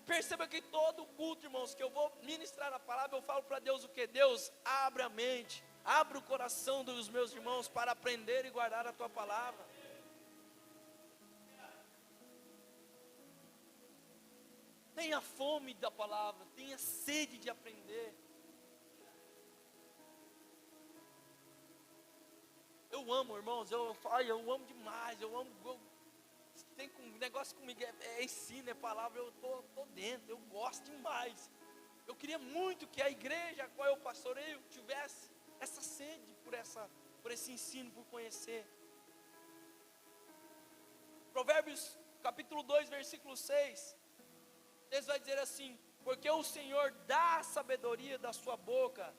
Perceba que todo culto, irmãos, que eu vou ministrar a palavra, eu falo para Deus o que? Deus, abre a mente, abre o coração dos meus irmãos para aprender e guardar a tua palavra. Tenha fome da palavra, tenha sede de aprender. Eu amo, irmãos, eu amo demais, tem um negócio comigo, ensino, é palavra, eu tô dentro, eu gosto demais. Eu queria muito que a igreja a qual eu pastoreio tivesse essa sede por esse ensino, por conhecer. Provérbios capítulo 2, versículo 6, Deus vai dizer assim: porque o Senhor dá a sabedoria da sua boca,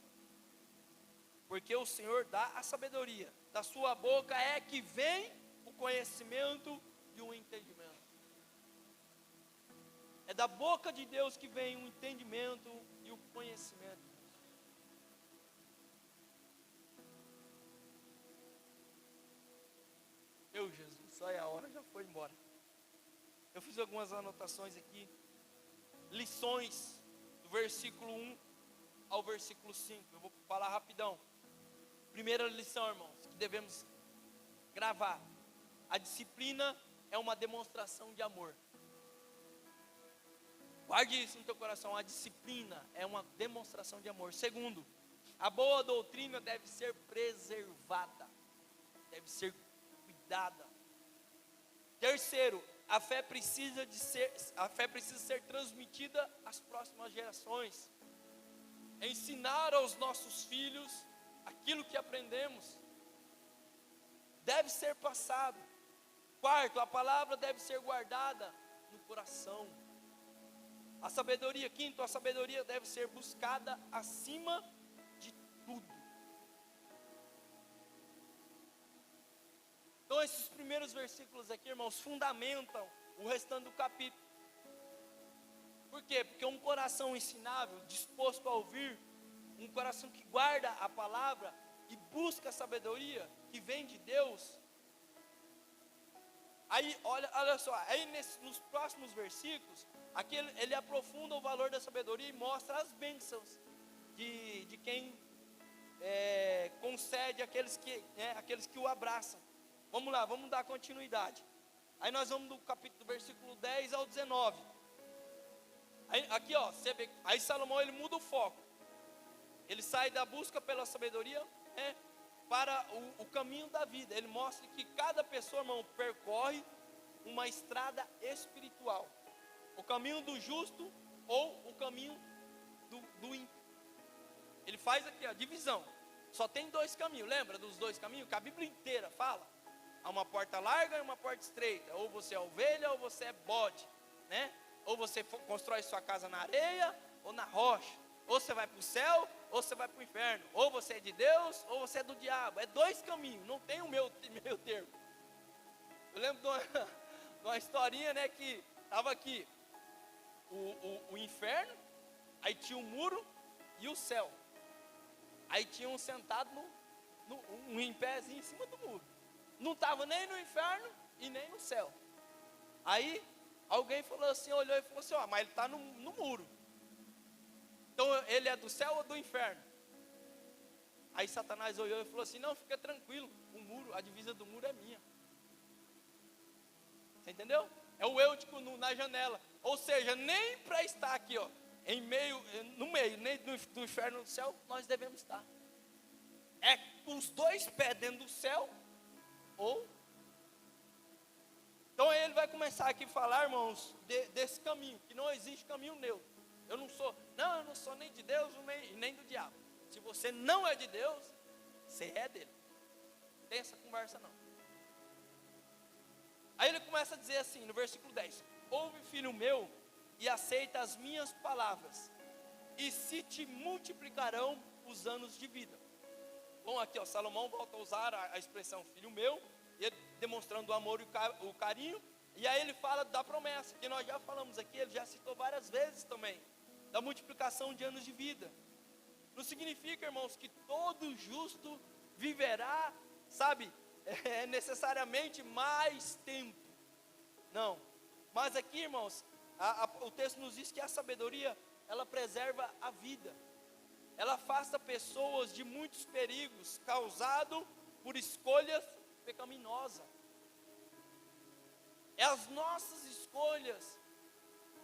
porque o Senhor dá a sabedoria, da sua boca é que vem o conhecimento e o entendimento. É da boca de Deus que vem o entendimento e o conhecimento. Jesus, olha, a hora já foi embora. Eu fiz algumas anotações aqui, lições do versículo 1 ao versículo 5, eu vou falar rapidão. Primeira lição, irmãos, que devemos gravar: a disciplina é uma demonstração de amor. Guarde isso no teu coração: a disciplina é uma demonstração de amor. Segundo, a boa doutrina deve ser preservada, deve ser cuidada. Terceiro, a fé precisa ser transmitida às próximas gerações. Ensinar aos nossos filhos aquilo que aprendemos deve ser passado. Quarto, a palavra deve ser guardada no coração. A sabedoria, quinto, a sabedoria deve ser buscada acima de tudo. Então esses primeiros versículos aqui, irmãos, fundamentam o restante do capítulo. Por quê? Porque um coração ensinável, disposto a ouvir, um coração que guarda a palavra e busca a sabedoria que vem de Deus. Aí, olha só, aí nos próximos versículos, aqui ele aprofunda o valor da sabedoria e mostra as bênçãos de quem concede aqueles que o abraçam. Vamos lá, vamos dar continuidade. Aí nós vamos do versículo 10 ao 19. Aí, aqui ó, você vê, aí Salomão ele muda o foco. Ele sai da busca pela sabedoria para o caminho da vida. Ele mostra que cada pessoa, irmão, percorre uma estrada espiritual. O caminho do justo ou o caminho do ímpio. Ele faz aqui a divisão. Só tem dois caminhos, lembra dos dois caminhos? Que a Bíblia inteira fala. Há uma porta larga e uma porta estreita. Ou você é ovelha ou você é bode, né? Ou você constrói sua casa na areia ou na rocha. Ou você vai para o céu ou você vai para o inferno. Ou você é de Deus ou você é do diabo. É dois caminhos, não tem o meio termo. Eu lembro de uma historinha, né, que estava aqui o inferno, aí tinha o muro e o céu. Aí tinha um sentado em pézinho em cima do muro. Não estava nem no inferno e nem no céu. Aí alguém falou assim, olhou e falou assim, ó, mas ele está no muro. Então ele é do céu ou do inferno? Aí Satanás olhou e falou assim, não, fica tranquilo, o muro, a divisa do muro é minha. Você entendeu? É o Eutico na janela. Ou seja, nem para estar aqui, ó, no meio, nem do inferno no céu, nós devemos estar. É os dois pés dentro do céu, ou... Então ele vai começar aqui a falar, irmãos, desse caminho, que não existe caminho neutro. Eu não sou nem de Deus nem do diabo. Se você não é de Deus, você é dele. Não tem essa conversa não. Aí ele começa a dizer assim, no versículo 10: ouve, filho meu, e aceita as minhas palavras, e se te multiplicarão os anos de vida. Bom, aqui ó, Salomão volta a usar a expressão filho meu, ele demonstrando o amor e o carinho. E aí ele fala da promessa, que nós já falamos aqui, ele já citou várias vezes também, da multiplicação de anos de vida. Não significa, irmãos, que todo justo viverá, sabe, necessariamente mais tempo. Não, mas aqui, irmãos, o texto nos diz que a sabedoria, ela preserva a vida. Ela afasta pessoas de muitos perigos causados por escolhas pecaminosas. É as nossas escolhas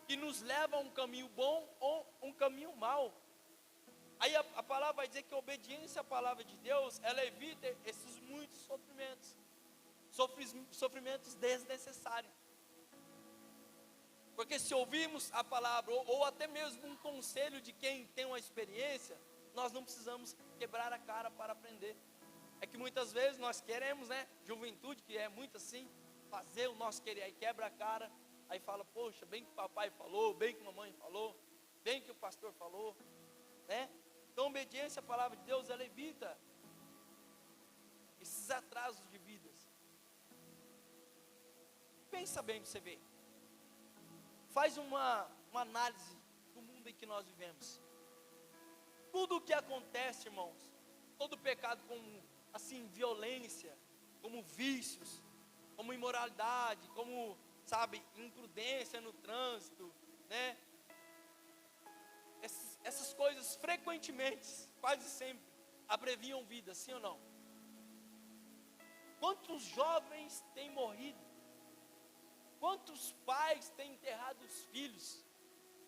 que nos levam a um caminho bom ou um caminho mau. Aí a palavra vai dizer que a obediência à palavra de Deus, ela evita esses muitos sofrimentos desnecessários. Porque se ouvirmos a palavra, ou até mesmo um conselho de quem tem uma experiência, nós não precisamos quebrar a cara para aprender. É que muitas vezes nós queremos, né, juventude, que é muito assim, fazer o nosso querer, aí quebra a cara, aí fala, poxa, bem que o papai falou, bem que a mamãe falou, bem que o pastor falou, né? Então, obediência à palavra de Deus, ela evita esses atrasos de vidas. Pensa bem para você ver. Faz uma análise do mundo em que nós vivemos. Tudo o que acontece, irmãos, todo pecado como, assim, violência, como vícios, como imoralidade, como, sabe, imprudência no trânsito, né? Essas coisas frequentemente, quase sempre, abreviam vidas, sim ou não? Quantos jovens têm morrido? Quantos pais têm enterrado os filhos?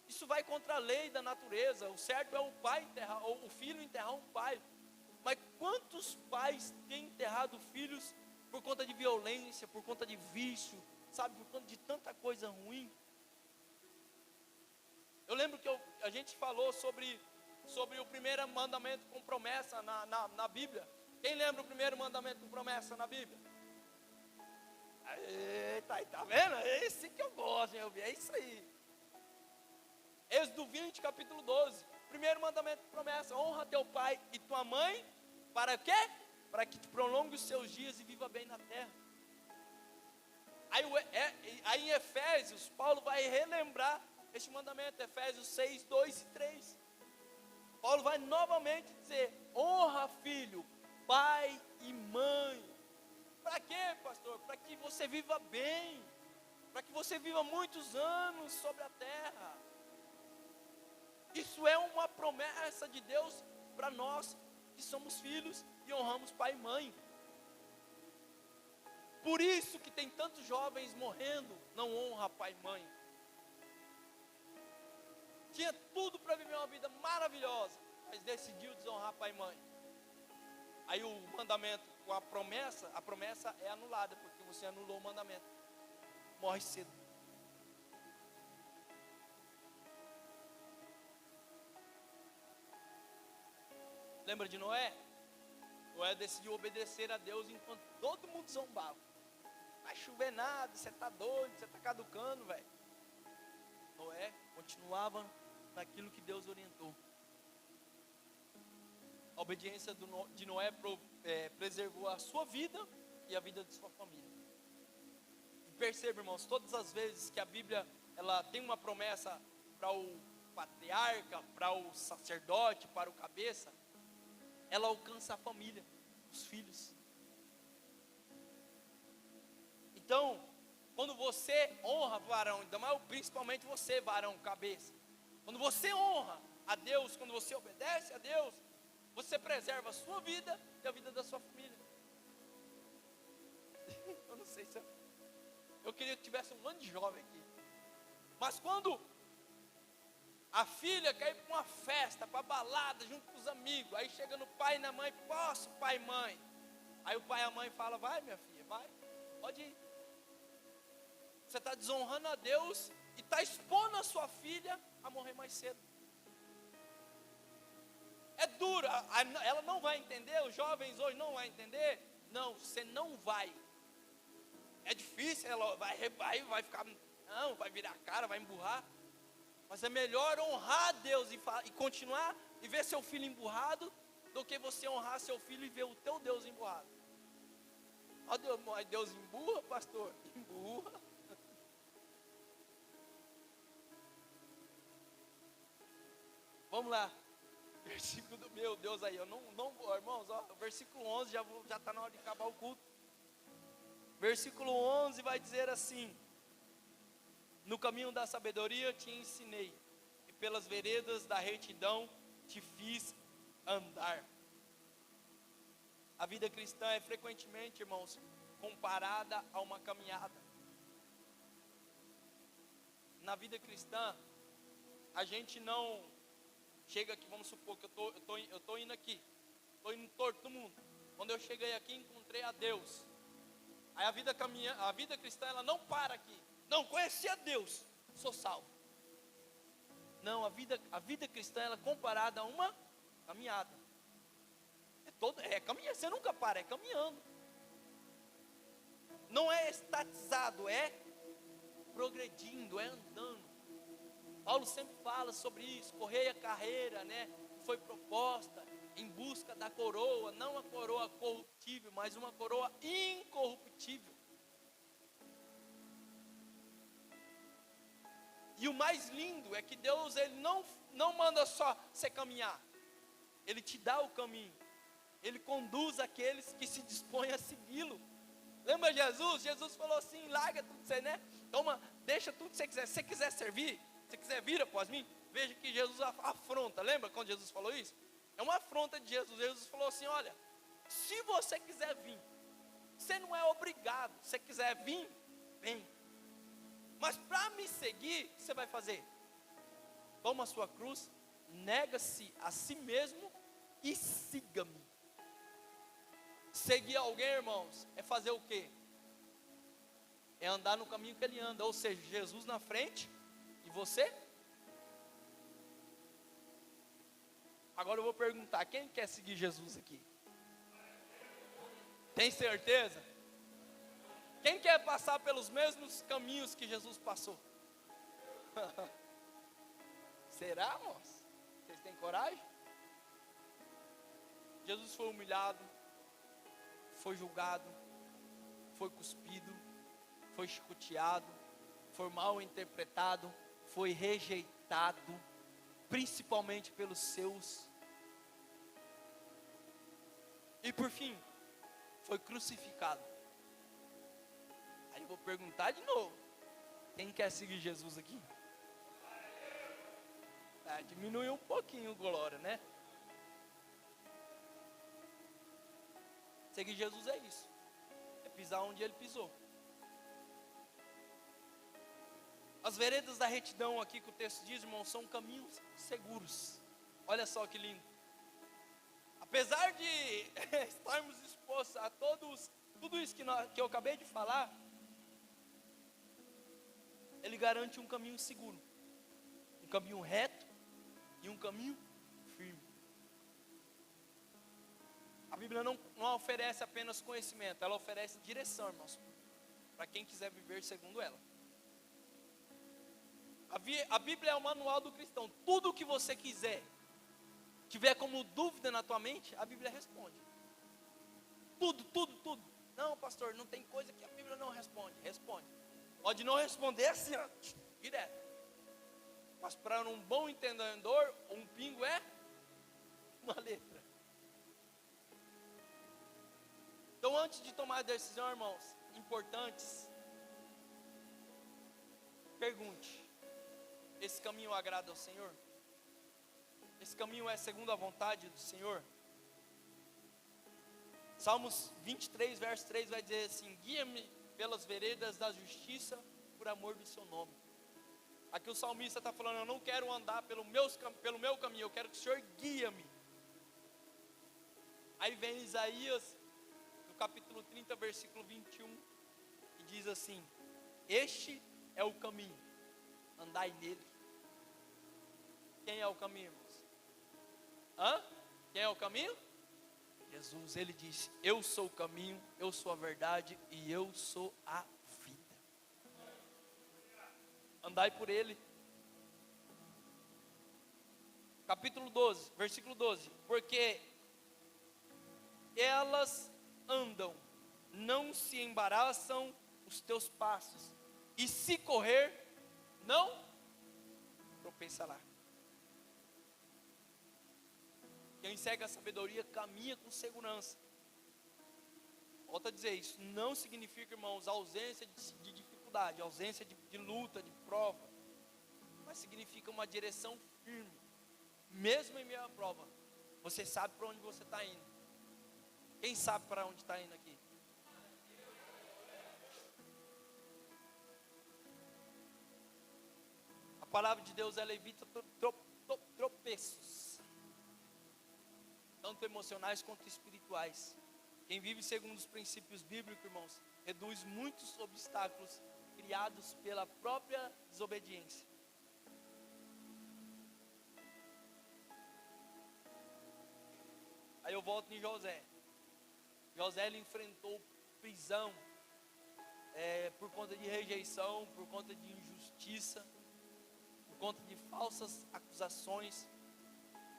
Isso vai contra a lei da natureza. O certo é o pai enterrar, ou o filho enterrar um pai. Mas quantos pais têm enterrado filhos por conta de violência, por conta de vício, sabe, por conta de tanta coisa ruim? Eu lembro que a gente falou sobre o primeiro mandamento com promessa na Bíblia. Quem lembra o primeiro mandamento com promessa na Bíblia? Eita, tá vendo? É esse que eu gosto, é isso aí. Êxodo 20, capítulo 12. Primeiro mandamento com promessa: honra teu pai e tua mãe. Para quê? Para que te prolongue os seus dias e viva bem na terra. Aí em Efésios, Paulo vai relembrar este mandamento, Efésios 6, 2 e 3. Paulo vai novamente dizer: honra filho, pai e mãe. Para quê, pastor? Para que você viva bem, para que você viva muitos anos sobre a terra. Isso é uma promessa de Deus para nós que somos filhos e honramos pai e mãe. Por isso que tem tantos jovens morrendo, não honra pai e mãe. Tinha tudo para viver uma vida maravilhosa, mas decidiu desonrar pai e mãe. Aí o mandamento com a promessa é anulada, porque você anulou o mandamento. Morre cedo. Lembra de Noé? Noé decidiu obedecer a Deus enquanto todo mundo zombava. vai chover nada, você está doido, você está caducando, velho. Noé continuava naquilo que Deus orientou. A obediência de Noé preservou a sua vida e a vida de sua família. E perceba, irmãos, todas as vezes que a Bíblia ela tem uma promessa para o patriarca, para o sacerdote, para o cabeça, ela alcança a família, os filhos. Então, quando você honra varão, principalmente você, varão, cabeça, quando você honra a Deus, quando você obedece a Deus, você preserva a sua vida e a vida da sua família. Eu não sei se eu queria que tivesse um monte de jovem aqui. Mas quando a filha quer ir para uma festa, para balada, junto com os amigos, aí chega no pai e na mãe, posso, pai e mãe? Aí o pai e a mãe falam, vai minha filha, vai, pode ir. Você está desonrando a Deus e está expondo a sua filha a morrer mais cedo. É duro, ela não vai entender, os jovens hoje não vão entender. Não, você não vai. É difícil, ela vai ficar, não, vai virar a cara, vai emburrar. Mas é melhor honrar a Deus e continuar e ver seu filho emburrado, do que você honrar seu filho e ver o teu Deus emburrado. Deus emburra, pastor? Emburra. Vamos lá. Versículo do meu Deus aí, irmãos, ó, versículo 11, já está na hora de acabar o culto. Versículo 11 vai dizer assim: no caminho da sabedoria te ensinei, e pelas veredas da retidão te fiz andar. A vida cristã é frequentemente, irmãos, comparada a uma caminhada. Na vida cristã, a gente não chega aqui, vamos supor que eu tô indo aqui, estou indo torto do mundo. Quando eu cheguei aqui, encontrei a Deus. Aí a vida cristã, ela não para aqui. Não, conheci a Deus, sou salvo. Não, a vida cristã, ela é comparada a uma caminhada. Caminhar, você nunca para, é caminhando. Não é estatizado, é progredindo, é andando. Paulo sempre fala sobre isso, correi a carreira, né, que foi proposta em busca da coroa, não a coroa corruptível, mas uma coroa incorruptível. E o mais lindo é que Deus, ele não manda só você caminhar, Ele te dá o caminho, Ele conduz aqueles que se dispõem a segui-lo. Lembra Jesus? Jesus falou assim, larga tudo que você, né, toma, deixa tudo que você quiser, se você quiser servir, se quiser vir após mim. Veja que Jesus afronta, lembra quando Jesus falou isso? É uma afronta de Jesus. Jesus falou assim, olha, se você quiser vir, você não é obrigado, se você quiser vir, vem. Mas para me seguir, o que você vai fazer? Toma a sua cruz, nega-se a si mesmo e siga-me. Seguir alguém, irmãos, é fazer o quê? É andar no caminho que ele anda, ou seja, Jesus na frente e você? Agora eu vou perguntar, quem quer seguir Jesus aqui? Tem certeza? Quem quer passar pelos mesmos caminhos que Jesus passou? Será, irmãos? Vocês têm coragem? Jesus foi humilhado, foi julgado, foi cuspido, foi chicoteado, foi mal interpretado, foi rejeitado, principalmente pelos seus. E por fim, foi crucificado. Aí eu vou perguntar de novo, quem quer seguir Jesus aqui? Diminuiu um pouquinho, glória, né? Seguir Jesus é isso, é pisar onde Ele pisou. As veredas da retidão aqui que o texto diz, irmão, são caminhos seguros. Olha só que lindo. Apesar de estarmos expostos a tudo isso que eu acabei de falar, Ele garante um caminho seguro, um caminho reto e um caminho firme. A Bíblia não oferece apenas conhecimento, ela oferece direção, irmãos. para quem quiser viver segundo ela. A Bíblia é o manual do cristão. Tudo o que você quiser, tiver como dúvida na tua mente, a Bíblia responde. Tudo, tudo, tudo. Não, pastor, não tem coisa que a Bíblia não responde. Responde. Pode não responder assim, ó, direto. Mas para um bom entendedor, um pingo é uma letra. Então, antes de tomar a decisão, irmãos, importantes, pergunte: esse caminho agrada ao Senhor? Esse caminho é segundo a vontade do Senhor? Salmos 23, verso 3 vai dizer assim: guia-me pelas veredas da justiça, por amor do seu nome. Aqui o salmista está falando: eu não quero andar pelo meu caminho, eu quero que o Senhor guia-me. Aí vem Isaías, no capítulo 30, versículo 21, e diz assim: este é o caminho, andai nele. Quem é o caminho, irmãos? Quem é o caminho? Jesus. Ele disse: eu sou o caminho, eu sou a verdade e eu sou a vida. Andai por ele. Capítulo 12, versículo 12: porque elas andam, não se embaraçam os teus passos, e se correr, não tropeçará. Quem segue a sabedoria caminha com segurança. Volto a dizer, isso não significa, irmãos, ausência de dificuldade, ausência de luta, de prova, mas significa uma direção firme. Mesmo em meio à prova, você sabe para onde você está indo. Quem sabe para onde está indo aqui? A palavra de Deus, ela evita tropeços, tanto emocionais quanto espirituais. Quem vive segundo os princípios bíblicos, irmãos, reduz muitos obstáculos criados pela própria desobediência. Aí eu volto em José. José, ele enfrentou prisão por conta de rejeição, por conta de injustiça, por conta de falsas acusações,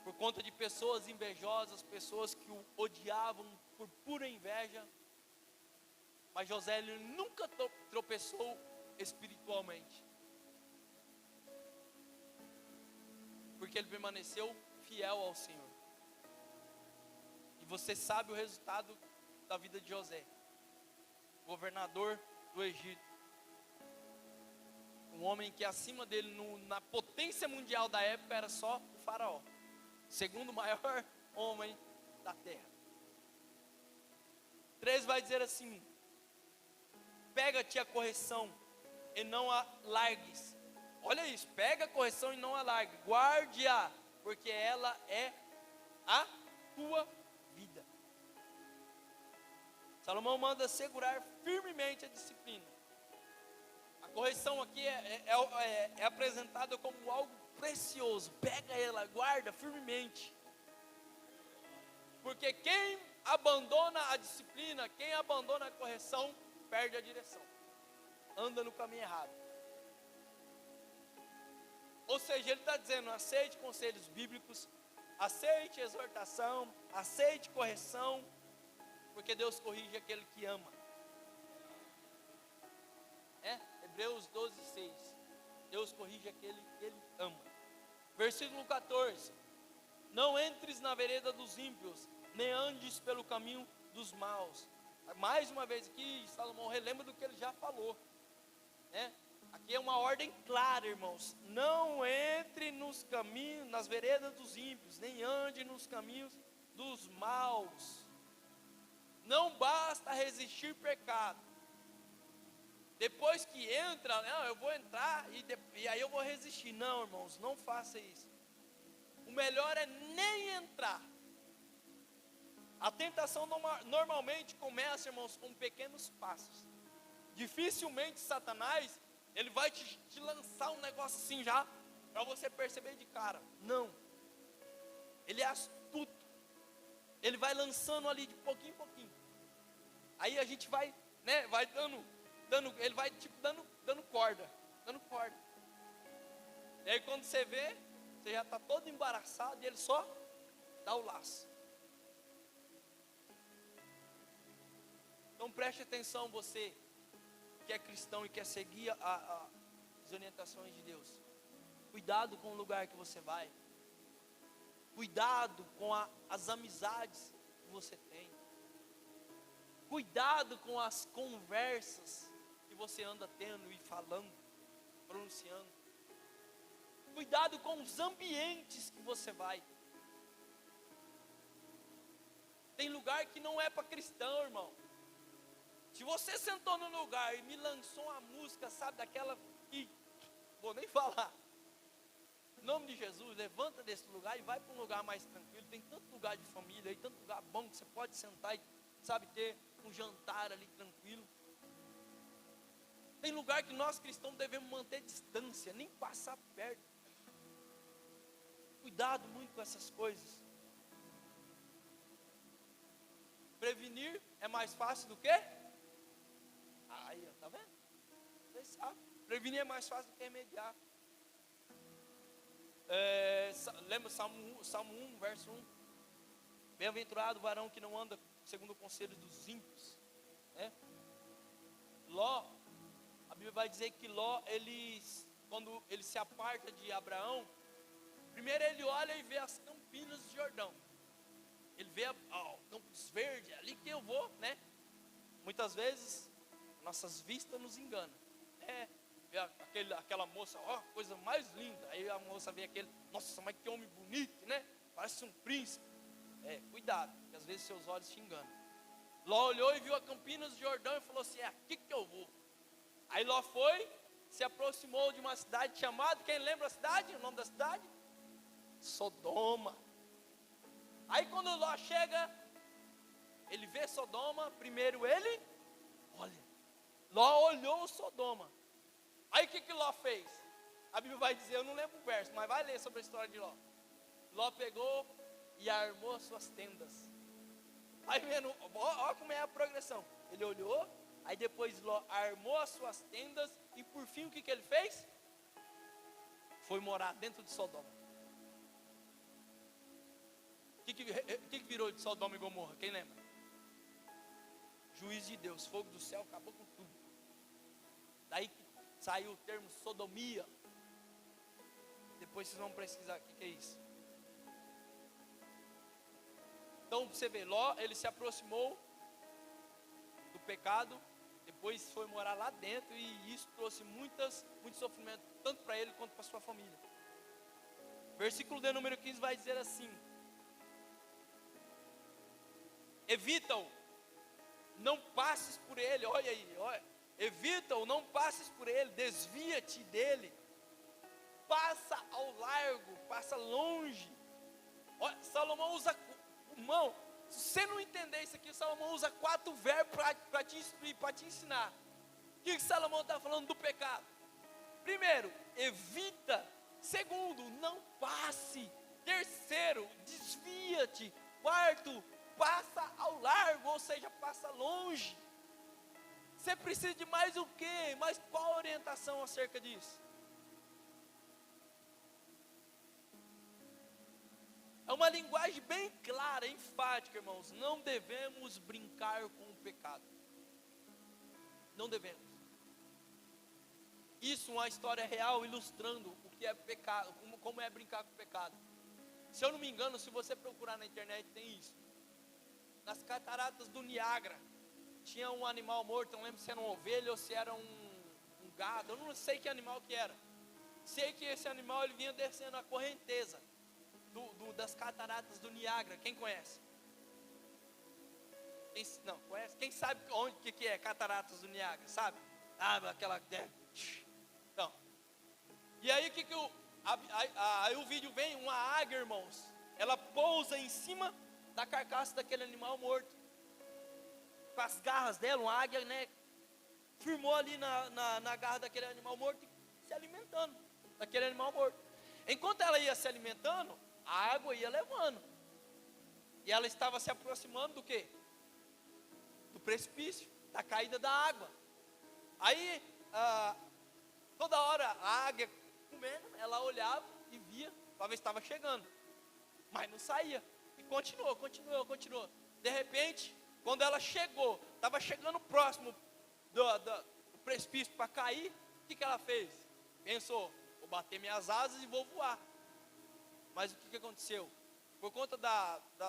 por conta de pessoas invejosas, pessoas que o odiavam por pura inveja. Mas José, ele nunca tropeçou espiritualmente, porque ele permaneceu fiel ao Senhor. E você sabe o resultado da vida de José, governador do Egito, um homem que acima dele, na potência mundial da época, era só o faraó, segundo maior homem da terra. 3 vai dizer assim: pega-te a correção e não a largues. Olha isso, pega a correção e não a largue, guarde-a, porque ela é a tua vida. Salomão manda segurar firmemente a disciplina. A correção aqui é apresentada como algo precioso. Pega ela, guarda firmemente. Porque quem abandona a disciplina, quem abandona a correção, perde a direção, anda no caminho errado. Ou seja, ele está dizendo: aceite conselhos bíblicos, aceite exortação, aceite correção, porque Deus corrige aquele que ama. Hebreus 12:6. Deus corrige aquele que ele ama. Versículo 14: não entres na vereda dos ímpios, nem andes pelo caminho dos maus. Mais uma vez aqui, Salomão relembra do que ele já falou, Aqui é uma ordem clara, irmãos: não entre nos caminhos, nas veredas dos ímpios, nem ande nos caminhos dos maus. Não basta resistir pecado. Depois que entra, não, eu vou entrar e aí eu vou resistir. Não, irmãos, não faça isso. O melhor é nem entrar. A tentação normalmente começa, irmãos, com pequenos passos. Dificilmente Satanás, ele vai te lançar um negócio assim já, para você perceber de cara. Não. Ele é astuto. Ele vai lançando ali de pouquinho em pouquinho. Aí a gente vai dando ele vai tipo dando corda. E aí quando você vê, você já está todo embaraçado e ele só dá o laço. Então preste atenção, você que é cristão e quer seguir as orientações de Deus. Cuidado com o lugar que você vai. Cuidado com as amizades que você tem. Cuidado com as conversas que você anda tendo e falando, pronunciando. Cuidado com os ambientes que você vai. Tem lugar que não é para cristão, irmão. Se você sentou no lugar e me lançou uma música, sabe, daquela que, vou nem falar. Em nome de Jesus, levanta desse lugar e vai para um lugar mais tranquilo. Tem tanto lugar de família aí, tanto lugar bom que você pode sentar e, sabe, ter um jantar ali tranquilo. Tem lugar que nós cristãos devemos manter distância, nem passar perto. Cuidado muito com essas coisas. Prevenir é mais fácil do que? Aí, tá vendo? Vocês sabem. Prevenir é mais fácil do que remediar. Lembra Salmo 1, verso 1? Bem-aventurado o varão que não anda segundo o conselho dos ímpios. Ló, a Bíblia vai dizer que Ló, quando ele se aparta de Abraão, primeiro ele olha e vê as campinas do Jordão. Ele vê Campos Verdes, ali que eu vou, né? Muitas vezes, nossas vistas nos enganam. Vê aquela moça, coisa mais linda. Aí a moça vê nossa, mas que homem bonito, né? Parece um príncipe. Cuidado, porque às vezes seus olhos te enganam. Ló olhou e viu a Campinas do Jordão e falou assim, é aqui que eu vou. Aí Ló foi, se aproximou de uma cidade chamada, quem lembra a cidade? O nome da cidade? Sodoma. Aí quando Ló chega, ele vê Sodoma, primeiro ele, Ló olhou Sodoma. Aí o que Ló fez? A Bíblia vai dizer, eu não lembro o verso, mas vai ler sobre a história de Ló. Ló pegou e armou as suas tendas. Aí vendo, olha como é a progressão. Ele olhou, aí depois Ló armou as suas tendas e por fim o que ele fez? Foi morar dentro de Sodoma. O que virou de Sodoma e Gomorra? Quem lembra? Juiz de Deus, fogo do céu, acabou com tudo. Daí que saiu o termo sodomia. Depois vocês vão pesquisar o que é isso. Então você vê, Ló, ele se aproximou do pecado, depois foi morar lá dentro e isso trouxe muito sofrimento, tanto para ele quanto para sua família. Versículo de número 15 vai dizer assim: evita-o, não passes por ele. Olha aí, evita-o, não passes por ele, desvia-te dele, passa ao largo, passa longe. Olha, Salomão usa, irmão, se você não entender isso aqui, Salomão usa 4 verbos para te instruir, para te ensinar. O que Salomão está falando do pecado? Primeiro, evita. Segundo, não passe. Terceiro, desvia-te. Quarto, passa ao largo, ou seja, passa longe. Você precisa de mais o quê? Mas qual a orientação acerca disso? É uma linguagem bem clara, enfática, irmãos. Não devemos brincar com o pecado. Não devemos. Isso é uma história real ilustrando o que é pecado, como é brincar com o pecado. Se eu não me engano, se você procurar na internet, tem isso. Nas cataratas do Niágara, tinha um animal morto, não lembro se era uma ovelha ou se era um gado, eu não sei que animal que era. Sei que esse animal ele vinha descendo a correnteza das cataratas do Niágara. Quem conhece? Não, conhece? Quem sabe onde que é cataratas do Niágara, sabe? Aquela... Então, e aí aí o vídeo vem, uma águia, irmãos, ela pousa em cima da carcaça daquele animal morto, com as garras dela, uma águia, né, firmou ali na garra daquele animal morto, se alimentando daquele animal morto. Enquanto ela ia se alimentando, a água ia levando, e ela estava se aproximando do quê? Do precipício, da caída da água. Aí, toda hora a águia comendo, ela olhava e via para ver se estava chegando, mas não saía, e continuou. De repente, quando ela chegou, estava chegando próximo do precipício para cair, o que ela fez? Pensou, vou bater minhas asas e vou voar. Mas o que aconteceu? Por conta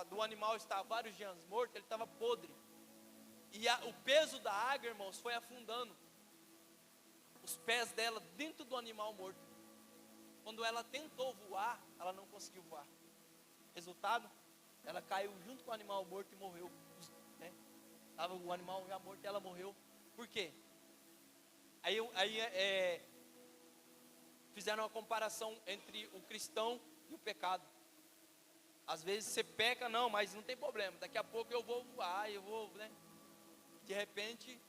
do animal estar vários dias morto, ele estava podre. E o peso da águia, irmãos, foi afundando os pés dela dentro do animal morto. Quando ela tentou voar, ela não conseguiu voar. Resultado, ela caiu junto com o animal morto e morreu. Né? Estava o animal já morto e ela morreu. Por quê? Aí fizeram uma comparação entre o cristão e o pecado. Às vezes você peca, não, mas não tem problema. Daqui a pouco eu vou voar, né? De repente,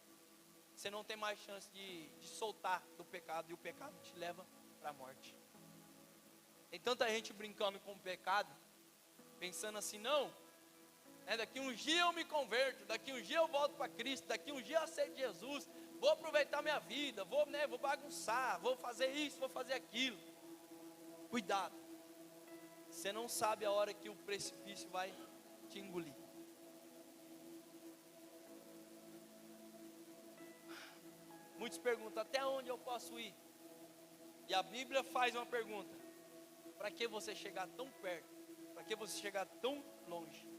você não tem mais chance de soltar do pecado, e o pecado te leva para a morte. Tem tanta gente brincando com o pecado, pensando assim, não, daqui uns dias eu me converto, daqui uns dias eu volto para Cristo, daqui uns dias eu aceito Jesus, vou aproveitar minha vida, vou bagunçar, vou fazer isso, vou fazer aquilo. Cuidado, você não sabe a hora que o precipício vai te engolir. Muitos perguntam, até onde eu posso ir? E a Bíblia faz uma pergunta, para que você chegar tão perto? Para que você chegar tão longe?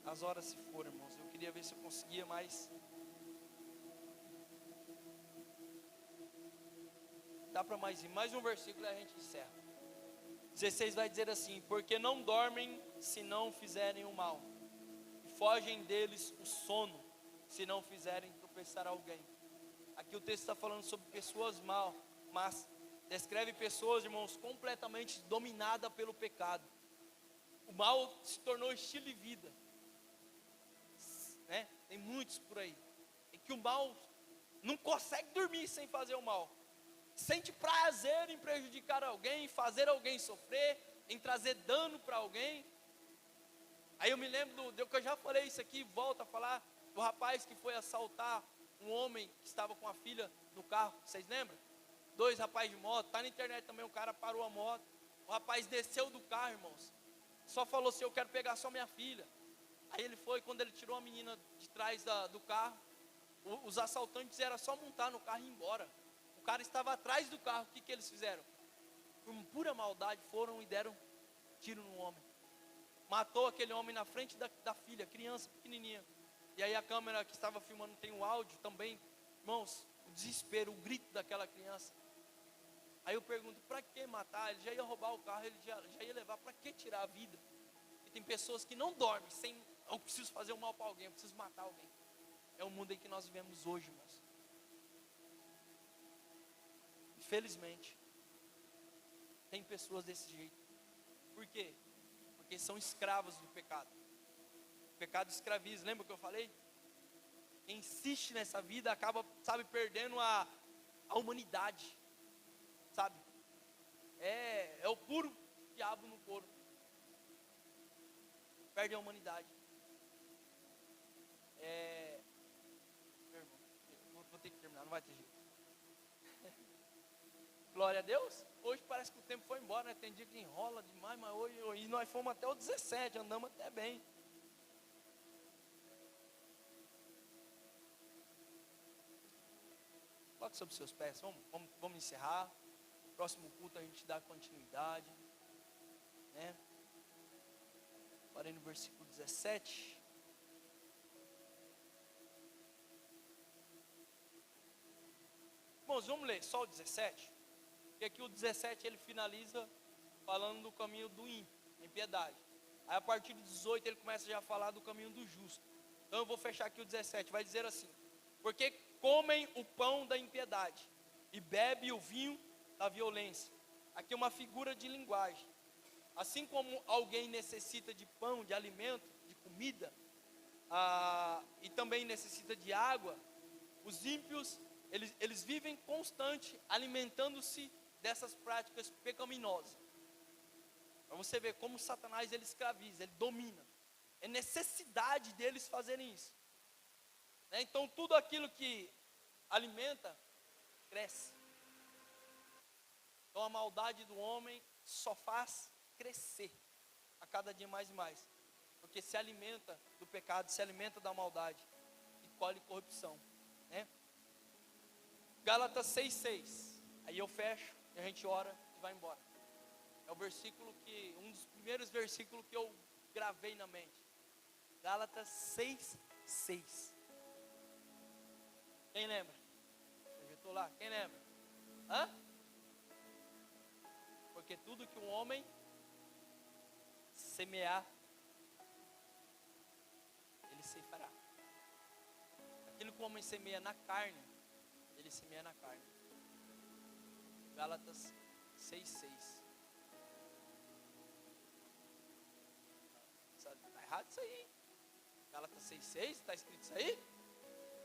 As horas se foram, irmãos. Eu queria ver se eu conseguia, mas dá para mais ir. Mais um versículo e a gente encerra. 16 vai dizer assim: porque não dormem se não fizerem o mal, e fogem deles o sono se não fizerem tropeçar alguém. Aqui o texto está falando sobre pessoas mal, mas descreve pessoas, irmãos, completamente dominadas pelo pecado. O mal se tornou estilo de vida, né? Tem muitos por aí, em que o mal não consegue dormir sem fazer o mal, sente prazer em prejudicar alguém, em fazer alguém sofrer, em trazer dano para alguém. Aí eu me lembro do que eu já falei isso aqui, volto a falar, do rapaz que foi assaltar um homem que estava com a filha no carro, vocês lembram? 2 rapazes de moto, está na internet também, o cara parou a moto, o rapaz desceu do carro, irmãos, só falou assim, eu quero pegar só minha filha. Aí ele foi, quando ele tirou a menina de trás do carro, os assaltantes era só montar no carro e ir embora. O cara estava atrás do carro, o que eles fizeram? Por pura maldade, foram e deram tiro no homem. Matou aquele homem na frente da filha, criança pequenininha. E aí a câmera que estava filmando tem o áudio também. Irmãos, o desespero, o grito daquela criança. Aí eu pergunto, para que matar? Ele já ia roubar o carro, ele já ia levar, para que tirar a vida? E tem pessoas que não dormem sem, eu preciso fazer um mal para alguém, eu preciso matar alguém. É o mundo em que nós vivemos hoje, irmãos. Infelizmente, tem pessoas desse jeito. Por quê? Porque são escravos do pecado. O pecado escraviza, lembra o que eu falei? Quem insiste nessa vida acaba, perdendo a humanidade, sabe? É o puro diabo no corpo. Perde a humanidade. Vou ter que terminar, não vai ter jeito. Glória a Deus. Hoje parece que o tempo foi embora, né? Tem dia que enrola demais, mas hoje nós fomos até o 17, andamos até bem. Coloque sobre os seus pés, vamos encerrar. Próximo culto a gente dá continuidade, né? Parei no versículo 17. Irmãos, vamos ler só o 17. Porque aqui o 17 ele finaliza falando do caminho do ímpio, impiedade. Aí a partir do 18 ele começa já a falar do caminho do justo. Então eu vou fechar aqui o 17, vai dizer assim: porque comem o pão da impiedade e bebem o vinho da violência. Aqui é uma figura de linguagem. Assim como alguém necessita de pão, de alimento, de comida, e também necessita de água, os ímpios, eles vivem constante alimentando-se dessas práticas pecaminosas. Para você ver como Satanás ele escraviza, ele domina. É necessidade deles fazerem isso. Né? Então tudo aquilo que alimenta, cresce. Então a maldade do homem só faz crescer a cada dia mais e mais. Porque se alimenta do pecado, se alimenta da maldade e colhe corrupção. Né? Gálatas 6,6. Aí eu fecho e a gente ora e vai embora. É o versículo que, um dos primeiros versículos que eu gravei na mente. Gálatas 6,6. Quem lembra? Eu já estou lá, quem lembra? Hã? Porque tudo que um homem semear, ele ceifará. Aquilo que o homem semeia na carne, ele semeia na carne. Gálatas 6,6. Está errado isso aí. Gálatas 6,6, está escrito isso aí?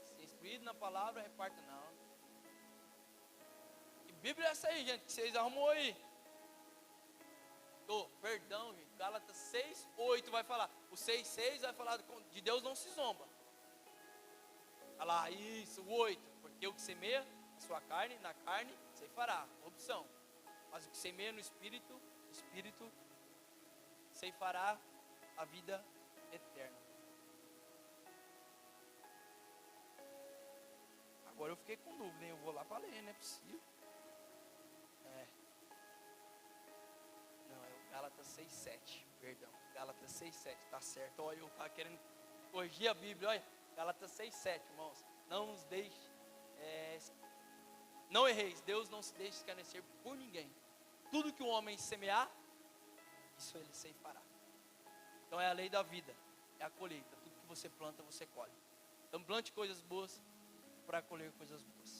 Ser instruído na palavra, reparta não. Que Bíblia é essa aí, gente, que vocês arrumou aí? Perdão, gente. Gálatas 6,8 vai falar. O 6,6 vai falar de Deus não se zomba. Olha lá, isso, o 8. Porque o que semeia a sua carne, na carne, você fará, opção. Mas o que semeia no Espírito, o Espírito ceifará a vida eterna. Agora eu fiquei com dúvida, hein? Eu vou lá para ler, não é possível. Não, é o Gálatas 6,7, perdão. Gálatas 6,7, tá certo. Olha, eu estava querendo corrigir a Bíblia, olha. Gálatas 6,7, irmãos. Não nos deixe, não erreis, Deus não se deixe escarnecer por ninguém. Tudo que o homem semear, isso ele ceifará. Então é a lei da vida, é a colheita. Tudo que você planta, você colhe. Então plante coisas boas para colher coisas boas.